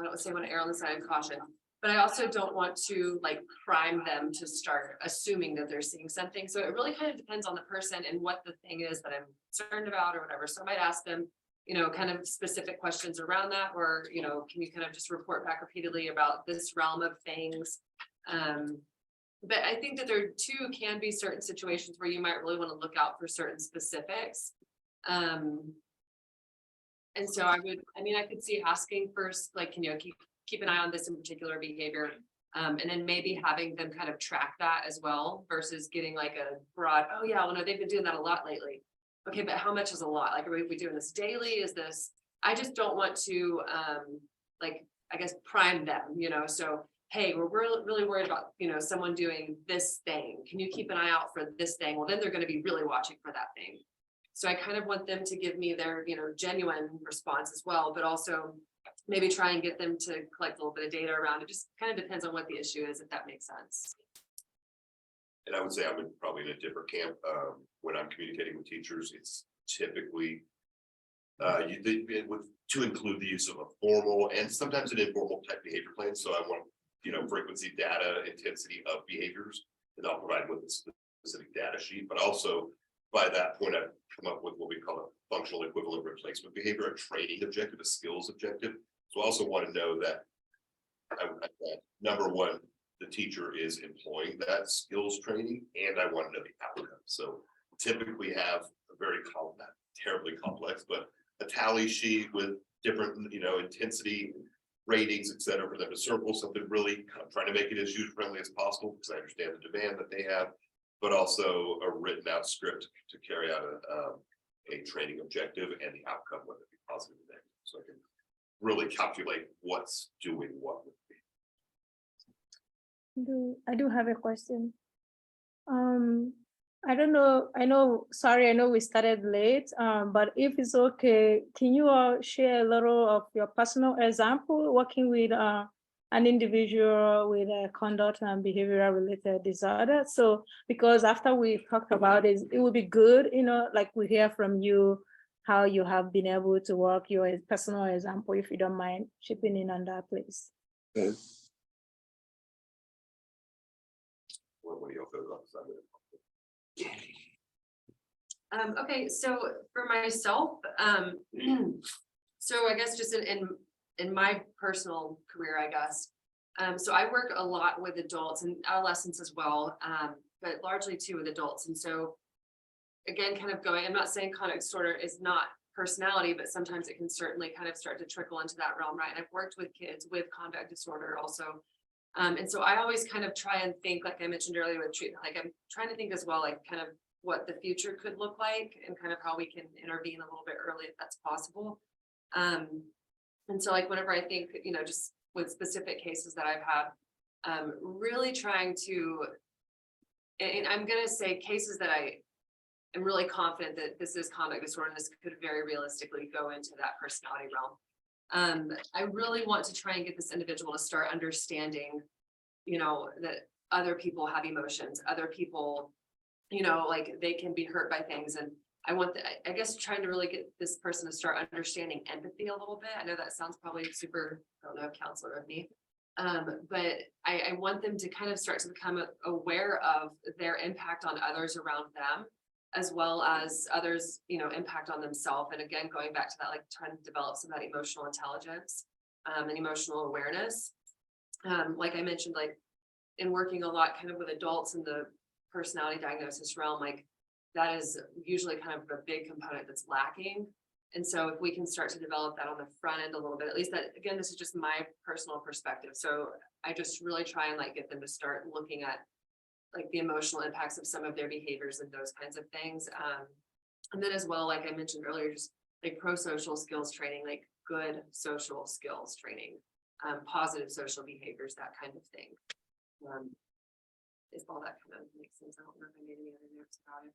don't say want to err on the side of caution, but I also don't want to like prime them to start assuming that they're seeing something. So it really kind of depends on the person and what the thing is that I'm concerned about or whatever. So I might ask them, kind of specific questions around that, or, can you kind of just report back repeatedly about this realm of things? But I think that there too can be certain situations where you might really want to look out for certain specifics. And so I could see asking first, like, keep an eye on this in particular behavior. And then maybe having them kind of track that as well versus getting like a broad, oh yeah, well, no, they've been doing that a lot lately. Okay, but how much is a lot? Like, are we doing this daily? Is this, I just don't want to, prime them, so, hey, we're really worried about, someone doing this thing. Can you keep an eye out for this thing? Well, then they're going to be really watching for that thing. So I kind of want them to give me their, genuine response as well, but also maybe try and get them to collect a little bit of data around it. Just kind of depends on what the issue is, if that makes sense. And I would say I'm probably in a different camp. When I'm communicating with teachers, it's typically to include the use of a formal and sometimes an informal type behavior plan. So I want, frequency, data, intensity of behaviors, and I'll provide with a specific data sheet. But also by that point, I've come up with what we call a functional equivalent replacement behavior, a training objective, a skills objective. So I also want to know that number one, the teacher is employing that skills training, and I want to know the outcome. So typically have a very not terribly complex, but a tally sheet with different, intensity ratings, et cetera, for them to circle something, really kind of trying to make it as user friendly as possible, because I understand the demand that they have, but also a written out script to carry out a training objective and the outcome, whether it be positive or negative. So I can really calculate what's doing what with me. I do have a question. I don't know, I know we started late, but if it's okay, can you share a little of your personal example working with an individual with a conduct and behavioral related disorder? So, because after we talked about it, it would be good, like we hear from you how you have been able to work your personal example, if you don't mind chipping in on that, please. Okay. What do you feel about that? Okay, so for myself, so I guess just in my personal career, I guess. So I work a lot with adults and adolescents as well, but largely too with adults. And so again, kind of going, I'm not saying conduct disorder is not personality, but sometimes it can certainly kind of start to trickle into that realm, right? And I've worked with kids with conduct disorder also. And so I always kind of try and think, like I mentioned earlier with treatment, like I'm trying to think as well, like kind of what the future could look like and kind of how we can intervene a little bit early if that's possible. And so like whenever I think, you know, just with specific cases that I've had, really trying to, and I'm going to say cases that I'm really confident that this is conduct disorder. This could very realistically go into that personality realm. I really want to try and get this individual to start understanding, you know, that other people have emotions, other people, you know, like they can be hurt by things. And I want I guess trying to really get this person to start understanding empathy a little bit. I know that sounds probably super, I don't know, counselor of me. But I want them to kind of start to become aware of their impact on others around them, as well as others, you know, impact on themselves. And again, going back to that, like trying to develop some of that emotional intelligence and emotional awareness. Like I mentioned, like in working a lot kind of with adults in the personality diagnosis realm, like that is usually kind of a big component that's lacking. And so if we can start to develop that on the front end a little bit, at least that, again, this is just my personal perspective. So I just really try and like get them to start looking at like the emotional impacts of some of their behaviors and those kinds of things. And then as well, like I mentioned earlier, just like pro-social skills training, like good social skills training, positive social behaviors, that kind of thing. If all that kind of makes sense. I don't know if I made any other notes about it.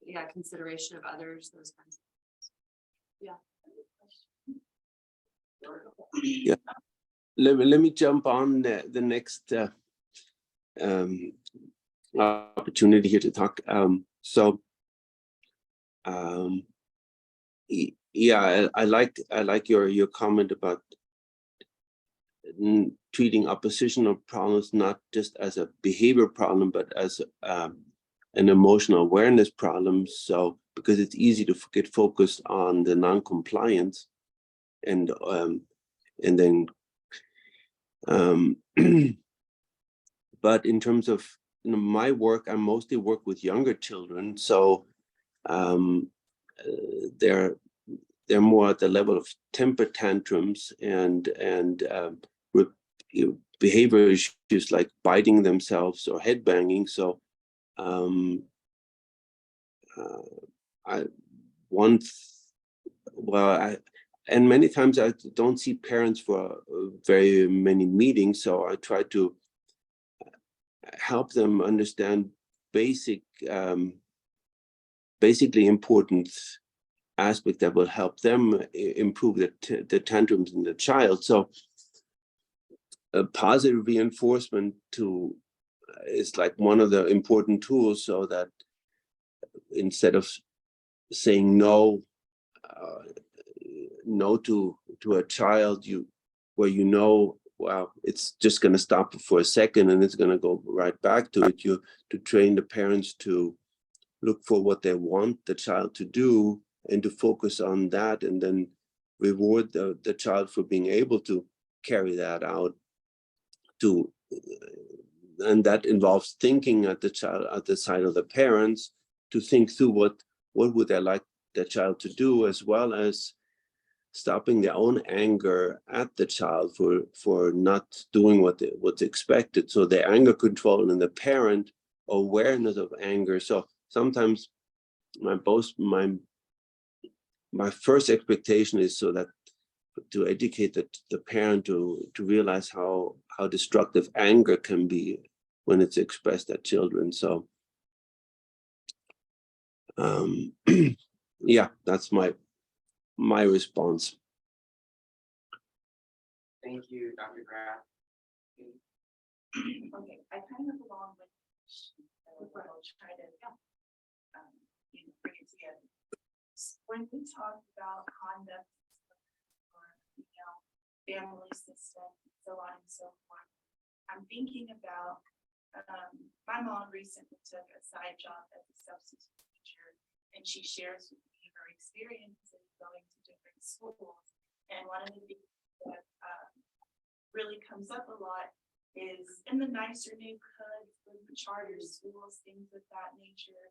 Yeah, consideration of others, those kinds of things. Yeah. Yeah. Let me jump on the next opportunity here to talk. Yeah, I like your comment about treating oppositional problems not just as a behavior problem, but as an emotional awareness problem. So because it's easy to get focused on the non-compliance, and then but in terms of, you know, my work, I mostly work with younger children, so they're more at the level of temper tantrums and behavior issues like biting themselves or headbanging. So and many times I don't see parents for very many meetings, so I try to help them understand basically important aspect that will help them improve the tantrums in the child. So a positive reinforcement is like one of the important tools, so that instead of saying no to a child, well, it's just going to stop for a second and it's going to go right back to it. To train the parents to look for what they want the child to do and to focus on that, and then reward the child for being able to carry that out. And that involves thinking at the side of the parents to think through what would they like the child to do, as well as stopping their own anger at the child for not doing what's expected. So the anger control and the parent awareness of anger. So sometimes my first expectation is so that to educate the parent to realize how destructive anger can be when it's expressed at children. So yeah, that's my response. Thank you, Dr. Graff. Okay, I kind of along with, I'll try to, bring it together. When we talk about conduct or, family system, so on and so forth, I'm thinking about My mom recently took a side job as a substitute teacher, and she shares with me her experiences going to different schools. And one of the things that really comes up a lot is in the nicer neighborhoods, the charter schools, things of that nature.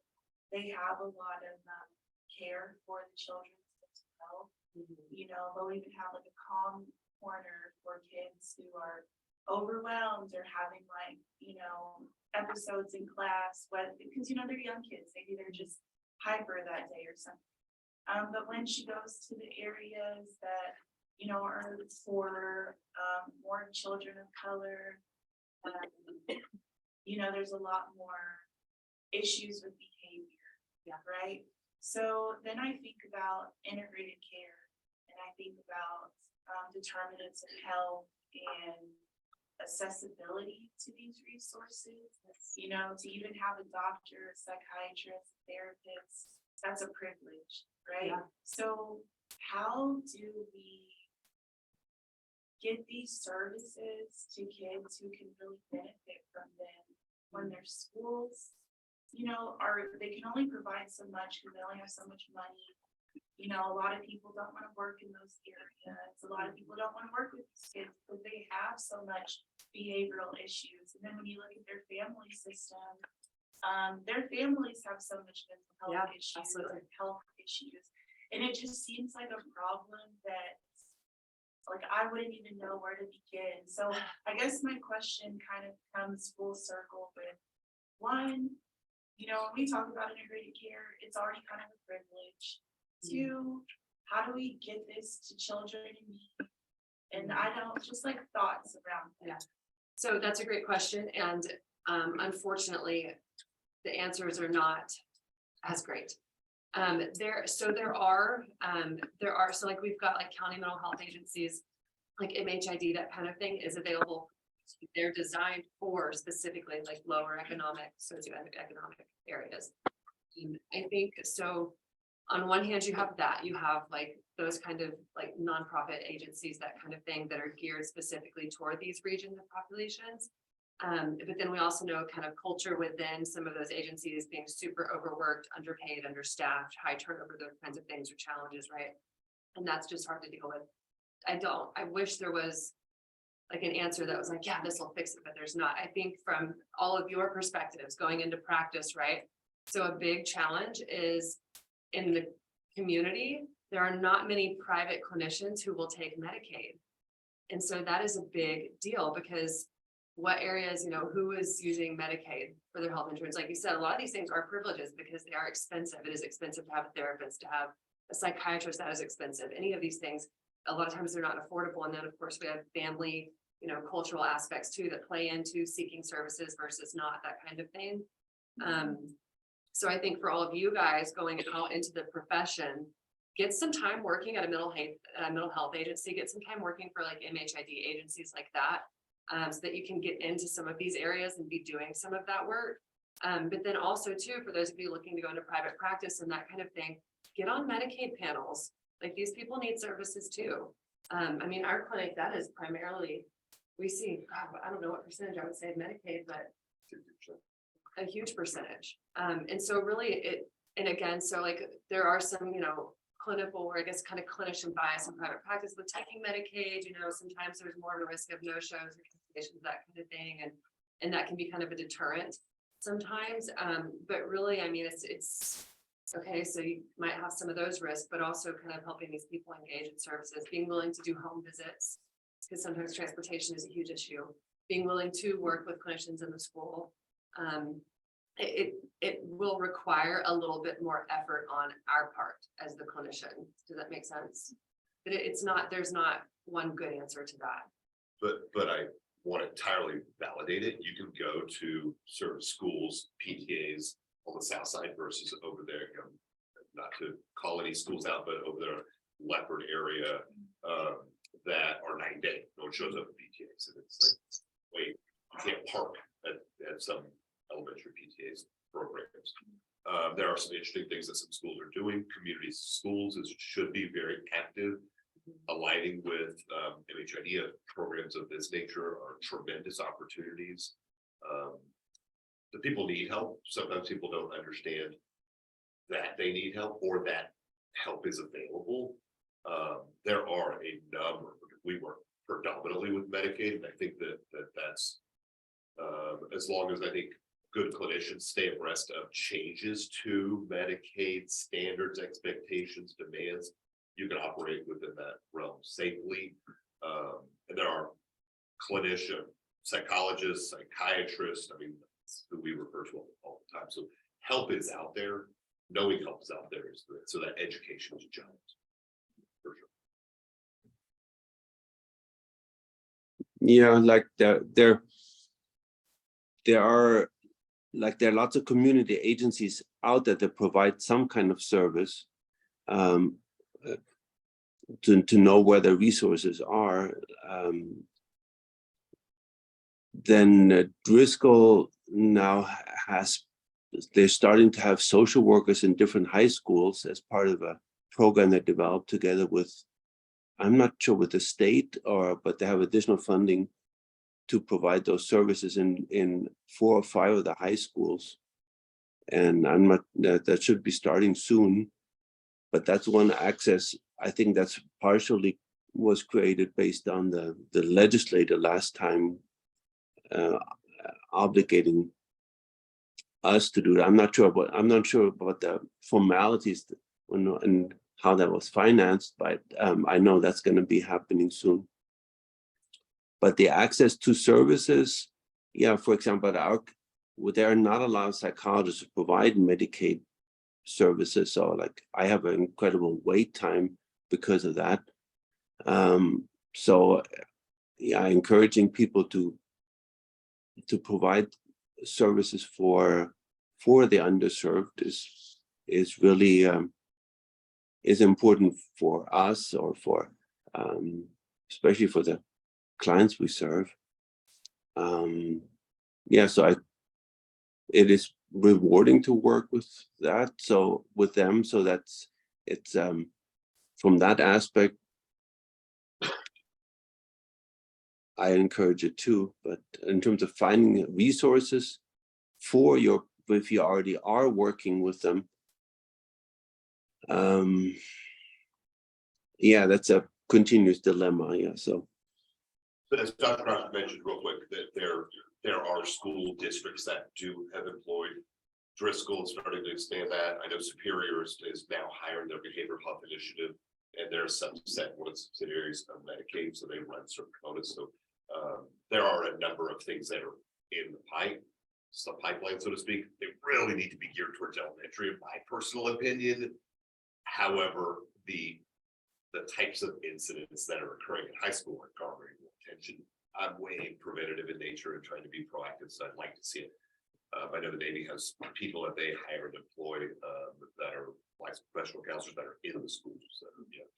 They have a lot of care for the children's mental health. You know, they'll even have like a calm corner for kids who are overwhelmed or having like, you know, episodes in class, because, you know, they're young kids, maybe they're just hyper that day or something. But when she goes to the areas that, you know, are for more children of color, you know, there's a lot more issues with behavior, right? So then I think about integrated care, and I think about determinants of health and accessibility to these resources. You know, to even have a doctor, a psychiatrist, therapist, that's a privilege, right? Yeah. So how do we get these services to kids who can really benefit from them when their schools, you know, they can only provide so much because they only have so much money. You know, a lot of people don't want to work in those areas. A lot of people don't want to work with these kids because they have so much behavioral issues. And then when you look at their family system, their families have so much mental health issues, absolutely. health issues. And it just seems like a problem that, like, I wouldn't even know where to begin. So I guess my question kind of comes full circle with one, you know, when we talk about integrated care, it's already kind of a privilege. Two, how do we get this to children in need? And I don't, just like thoughts around that. Yeah. So that's a great question. And unfortunately, the answers are not as great. So like we've got like county mental health agencies, like MHID, that kind of thing is available. They're designed for specifically like lower economic, socioeconomic areas. I think so. On one hand, you have like those kind of like nonprofit agencies, that kind of thing, that are geared specifically toward these regions of populations. But then we also know kind of culture within some of those agencies being super overworked, underpaid, understaffed, high turnover, those kinds of things are challenges, right? And that's just hard to deal with. I wish there was like an answer that was like, yeah, this will fix it, but there's not. I think from all of your perspectives going into practice, right? So a big challenge is in the community, there are not many private clinicians who will take Medicaid. And so that is a big deal, because what areas, you know, who is using Medicaid for their health insurance? Like you said, a lot of these things are privileges because they are expensive. It is expensive to have a therapist, to have a psychiatrist, that is expensive. Any of these things, a lot of times they're not affordable. And then of course we have family, you know, cultural aspects too, that play into seeking services versus not, that kind of thing. So I think for all of you guys going out into the profession, get some time working at a mental health agency, get some time working for like MHID agencies like that, so that you can get into some of these areas and be doing some of that work. But then also too, for those of you looking to go into private practice and that kind of thing, get on Medicaid panels. Like, these people need services too. I mean, our clinic, that is primarily, we see, God, I don't know what percentage I would say of Medicaid, but a huge percentage. And so really and again, so like there are some, you know, clinical, or I guess kind of clinician bias in private practice with taking Medicaid, you know, sometimes there's more of a risk of no-shows or cancellations, that kind of thing. And that can be kind of a deterrent sometimes. But really, I mean, it's okay. So you might have some of those risks, but also kind of helping these people engage in services, being willing to do home visits, because sometimes transportation is a huge issue, being willing to work with clinicians in the school. It will require a little bit more effort on our part as the clinician. Does that make sense? But there's not one good answer to that. But I want to entirely validate it. You can go to certain schools, PTAs on the south side versus over there, you know, not to call any schools out, but over there, Leopard area, that are 9-day. No one shows up at PTAs. And it's like, wait, you can't park at some elementary PTAs programs. There are some interesting things that some schools are doing. Community schools should be very active. Aligning with MHID programs of this nature are tremendous opportunities. the people need help. Sometimes people don't understand that they need help or that help is available. There are a number, we work predominantly with Medicaid, and I think that's as long as I think good clinicians stay abreast of changes to Medicaid standards, expectations, demands, you can operate within that realm safely. And there are clinician, psychologists, psychiatrists, I mean, that's who we refer to all the time. So help is out there. Knowing help is out there is good. So that education is a giant. For sure. Yeah, like there are lots of community agencies out there that provide some kind of service to know where the resources are. Then Driscoll now they're starting to have social workers in different high schools as part of a program they developed together with, I'm not sure with the state but they have additional funding to provide those services in 4 or 5 of the high schools. And that should be starting soon, but that's one access. I think that's partially was created based on the legislator last time obligating us to do that. I'm not sure about the formalities and how that was financed, but I know that's going to be happening soon. But the access to services, yeah, for example, there are not a lot of psychologists who provide Medicaid services. So like I have an incredible wait time because of that. So yeah, encouraging people to provide services for the underserved is really is important for us or for especially for the clients we serve. Yeah, so it is rewarding to work with them. So it's from that aspect, I encourage it too. But in terms of finding resources if you already are working with them, yeah, that's a continuous dilemma. Yeah, so. But as Dr. Cross mentioned real quick, that there are school districts that do have employed Driscoll is starting to expand that. I know Superior is now hiring their behavioral health initiative, and they're a subset, one of the subsidiaries of Medicaid, so they run certain components. So there are a number of things that are in the pipeline, so to speak. They really need to be geared towards elementary, in my personal opinion. However, the types of incidents that are occurring in high school are garnering more attention. I'm way preventative in nature and trying to be proactive, so I'd like to see it. I know the Navy has people that they hire and deploy that are licensed professional counselors that are in the schools,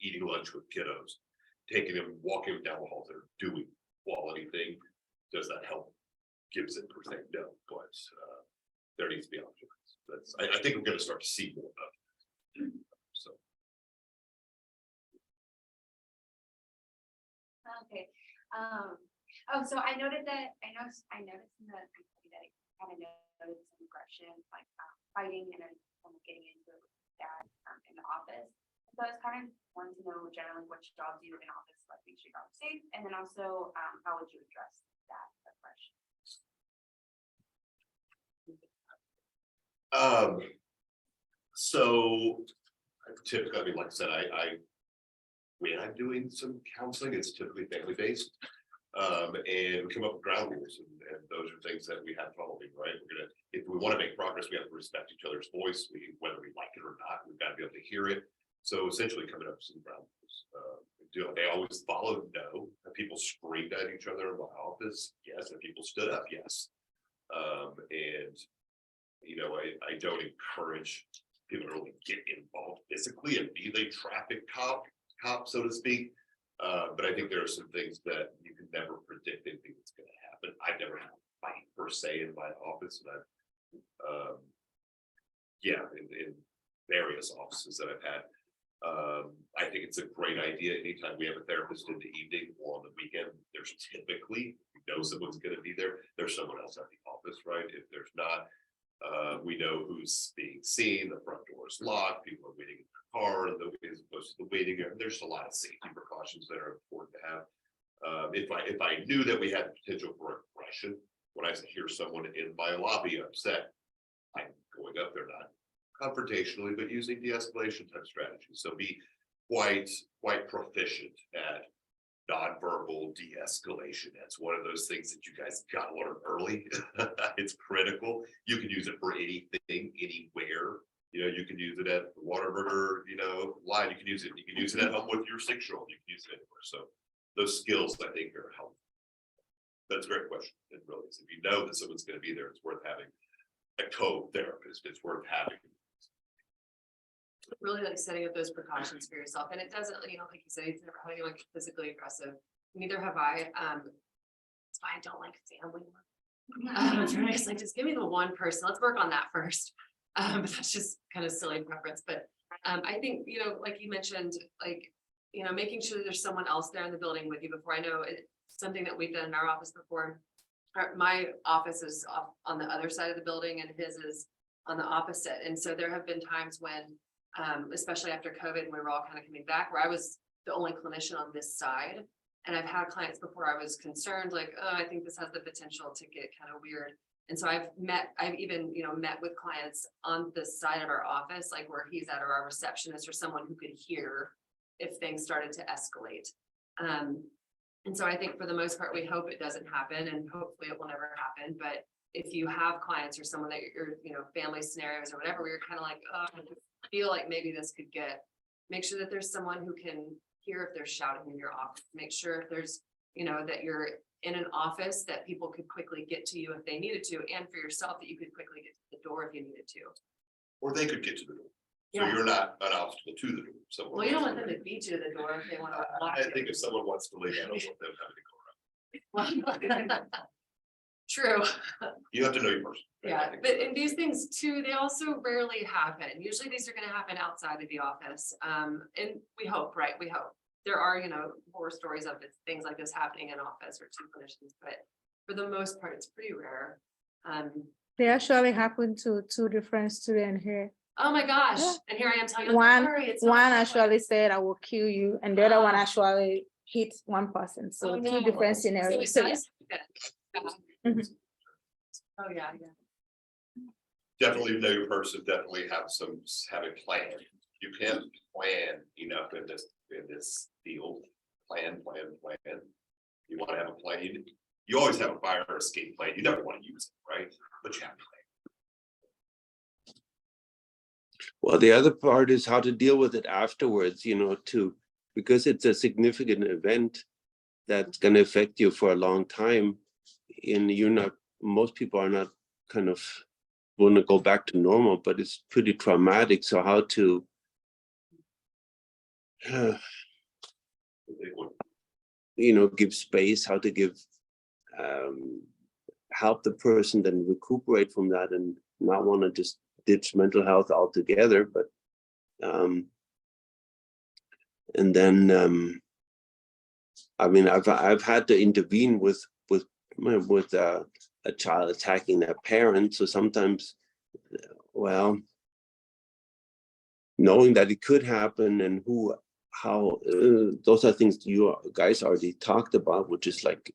eating lunch with kiddos, taking them, walking them down the hall, they're doing quality thing. Does that help? Gives it per se? No, but there needs to be options. I think we're going to start to see more of it. So. Okay. So I noted that I noticed in the that I kind of noticed some aggression, like fighting and then kind of getting into it with dad in the office. So I was kind of wanting to know generally what jobs you in office like makes your job safe, and then also how would you address that aggression? So typically, I mean, like I said, when I'm doing some counseling, it's typically family-based. And we come up with ground rules, and those are things that we have following, right? If we want to make progress, we have to respect each other's voice. Whether we like it or not, we've got to be able to hear it. So essentially coming up with some ground rules. They always follow no. Have people screamed at each other in my office? Yes. Have people stood up? Yes. And I don't encourage people to really get involved physically and be the traffic cop, so to speak. But I think there are some things that you can never predict anything that's going to happen. I've never had a fight per se in my office, and in various offices that I've had. I think it's a great idea. Anytime we have a therapist in the evening or on the weekend, there's typically, we've know someone's gonna be there, there's someone else at the office, right? If there's not, we know who's being seen, the front door is locked, people are waiting in their car, as opposed to the waiting area. There's a lot of safety precautions that are important to have. If I knew that we had potential for aggression, when I hear someone in my lobby upset, I'm going up there, not confrontationally, but using de-escalation type strategies. So be quite proficient at nonverbal de-escalation. That's one of those things that you guys got to learn early. It's critical. You can use it for anything, anywhere. You know, you can use it at the Whataburger, line. You can use it at home with your 6-year-old. You can use it anywhere. So those skills, I think, are helpful. That's a great question. It really is. If you know that someone's going to be there, it's worth having a co-therapist. It's worth having. Really like setting up those precautions for yourself, and it doesn't, like you said, he's never had anyone physically aggressive. Neither have I. That's why I don't like family. It's like, just give me the one person. Let's work on that first. But that's just kind of silly preference. But I think, like you mentioned, making sure that there's someone else there in the building with you before. I know it's something that we've done in our office before. My office is on the other side of the building and his is on the opposite. And so there have been times when, especially after COVID, when we were all kind of coming back, where I was the only clinician on this side. And I've had clients before I was concerned, like, oh, I think this has the potential to get kind of weird. And so I've even, met with clients on the side of our office, like where he's at, or our receptionist, or someone who could hear if things started to escalate. And so I think for the most part, we hope it doesn't happen, and hopefully it will never happen. But if you have clients or someone that you're, family scenarios or whatever, where you're kind of like, oh, I feel like maybe this could make sure that there's someone who can hear if they're shouting in your office. Make sure if there's, that you're in an office that people could quickly get to you if they needed to, and for yourself that you could quickly get to the door if you needed to. Or they could get to the door. So Yeah. you're not an obstacle to the door. Well, you don't want them to beat you to the door if they want to block I you. think if someone wants to leave, I don't want them having to go around. True. You have to know your person. Yeah, but in these things too, they also rarely happen. Usually these are gonna happen outside of the office. And we hope, right? We hope. There are, horror stories of things like this happening in office or two clinicians, but for the most part, it's pretty rare. They actually happened to 2 different students here. Oh my gosh. Yeah. And here I am telling you, One it's not that actually said, "I will kill you," and the other one Ah. actually hit one person. So Oh, 2 no. different So scenarios. it So does happen. Mhm. Oh, yeah. Definitely know your person, definitely have a plan. You can't plan enough in this field. Plan. You want to have a plan. You always have a fire escape plan. You never want to use it, right? But you have a plan. Well, the other part is how to deal with it afterwards, because it's a significant event that's going to affect you for a long time. And most people are not kind of want to go back to normal, but it's pretty traumatic. So how to give space, how to give help the person then recuperate from that, and not want to just ditch mental health altogether. But and then I've had to intervene with a child attacking their parent. So sometimes, knowing that it could happen and how those are things you guys already talked about, which is like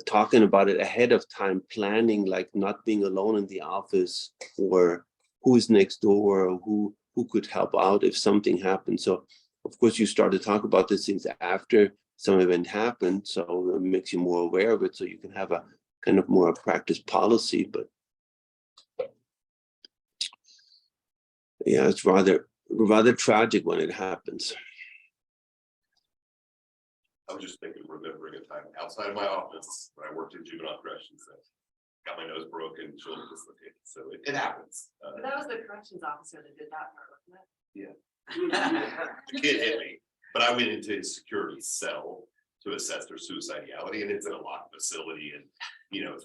talking about it ahead of time, planning, like not being alone in the office, or who's next door, or who could help out if something happens. So of course you start to talk about these things after some event happened, so it makes you more aware of it, so you can have a kind of more practice policy. But yeah, it's rather tragic when it happens. I was just remembering a time outside of my office when I worked in juvenile corrections. Got my nose broken, shoulder dislocated. So it happens. But that was the corrections officer that did that part, wasn't it? The kid hit me, but I went into his security cell to assess their suicidality, and it's in a locked facility, and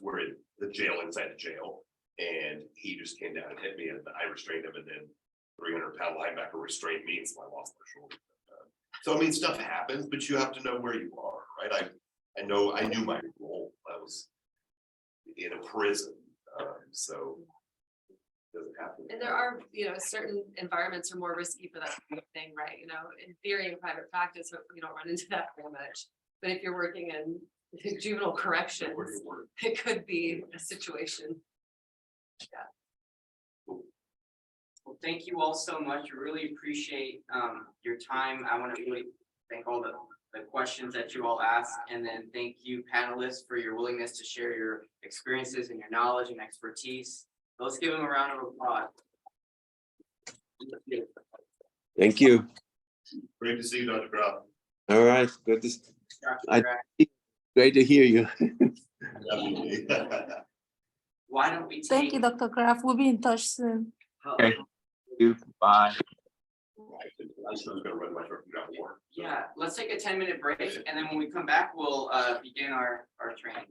we're in the jail inside the jail, and he just came down and hit me, and I restrained him, and then 300-pound linebacker restrained me, and so I lost my shoulder. So stuff happens, but you have to know where you are, right? I knew my role. in a prison, so. Doesn't happen. And there are, certain environments are more risky for that kind of thing, right? In theory, in private practice, hopefully you don't run into that very much. But if you're working in juvenile corrections, it could be a situation. Well, thank you all so much. I really appreciate your time. I want to really thank all the questions that you all asked, and then thank you panelists for your willingness to share your experiences and your knowledge and expertise. Let's give them a round of applause. Thank you. Great to see you, Dr. Croft. All right, good to, Dr. Graf, great to hear you. Definitely. why don't we take? Thank you, Dr. Kraft. We'll be in touch soon. Okay. Bye. I was gonna run my truck down more. Yeah, let's take a 10-minute break, and then when we come back, we'll begin our training.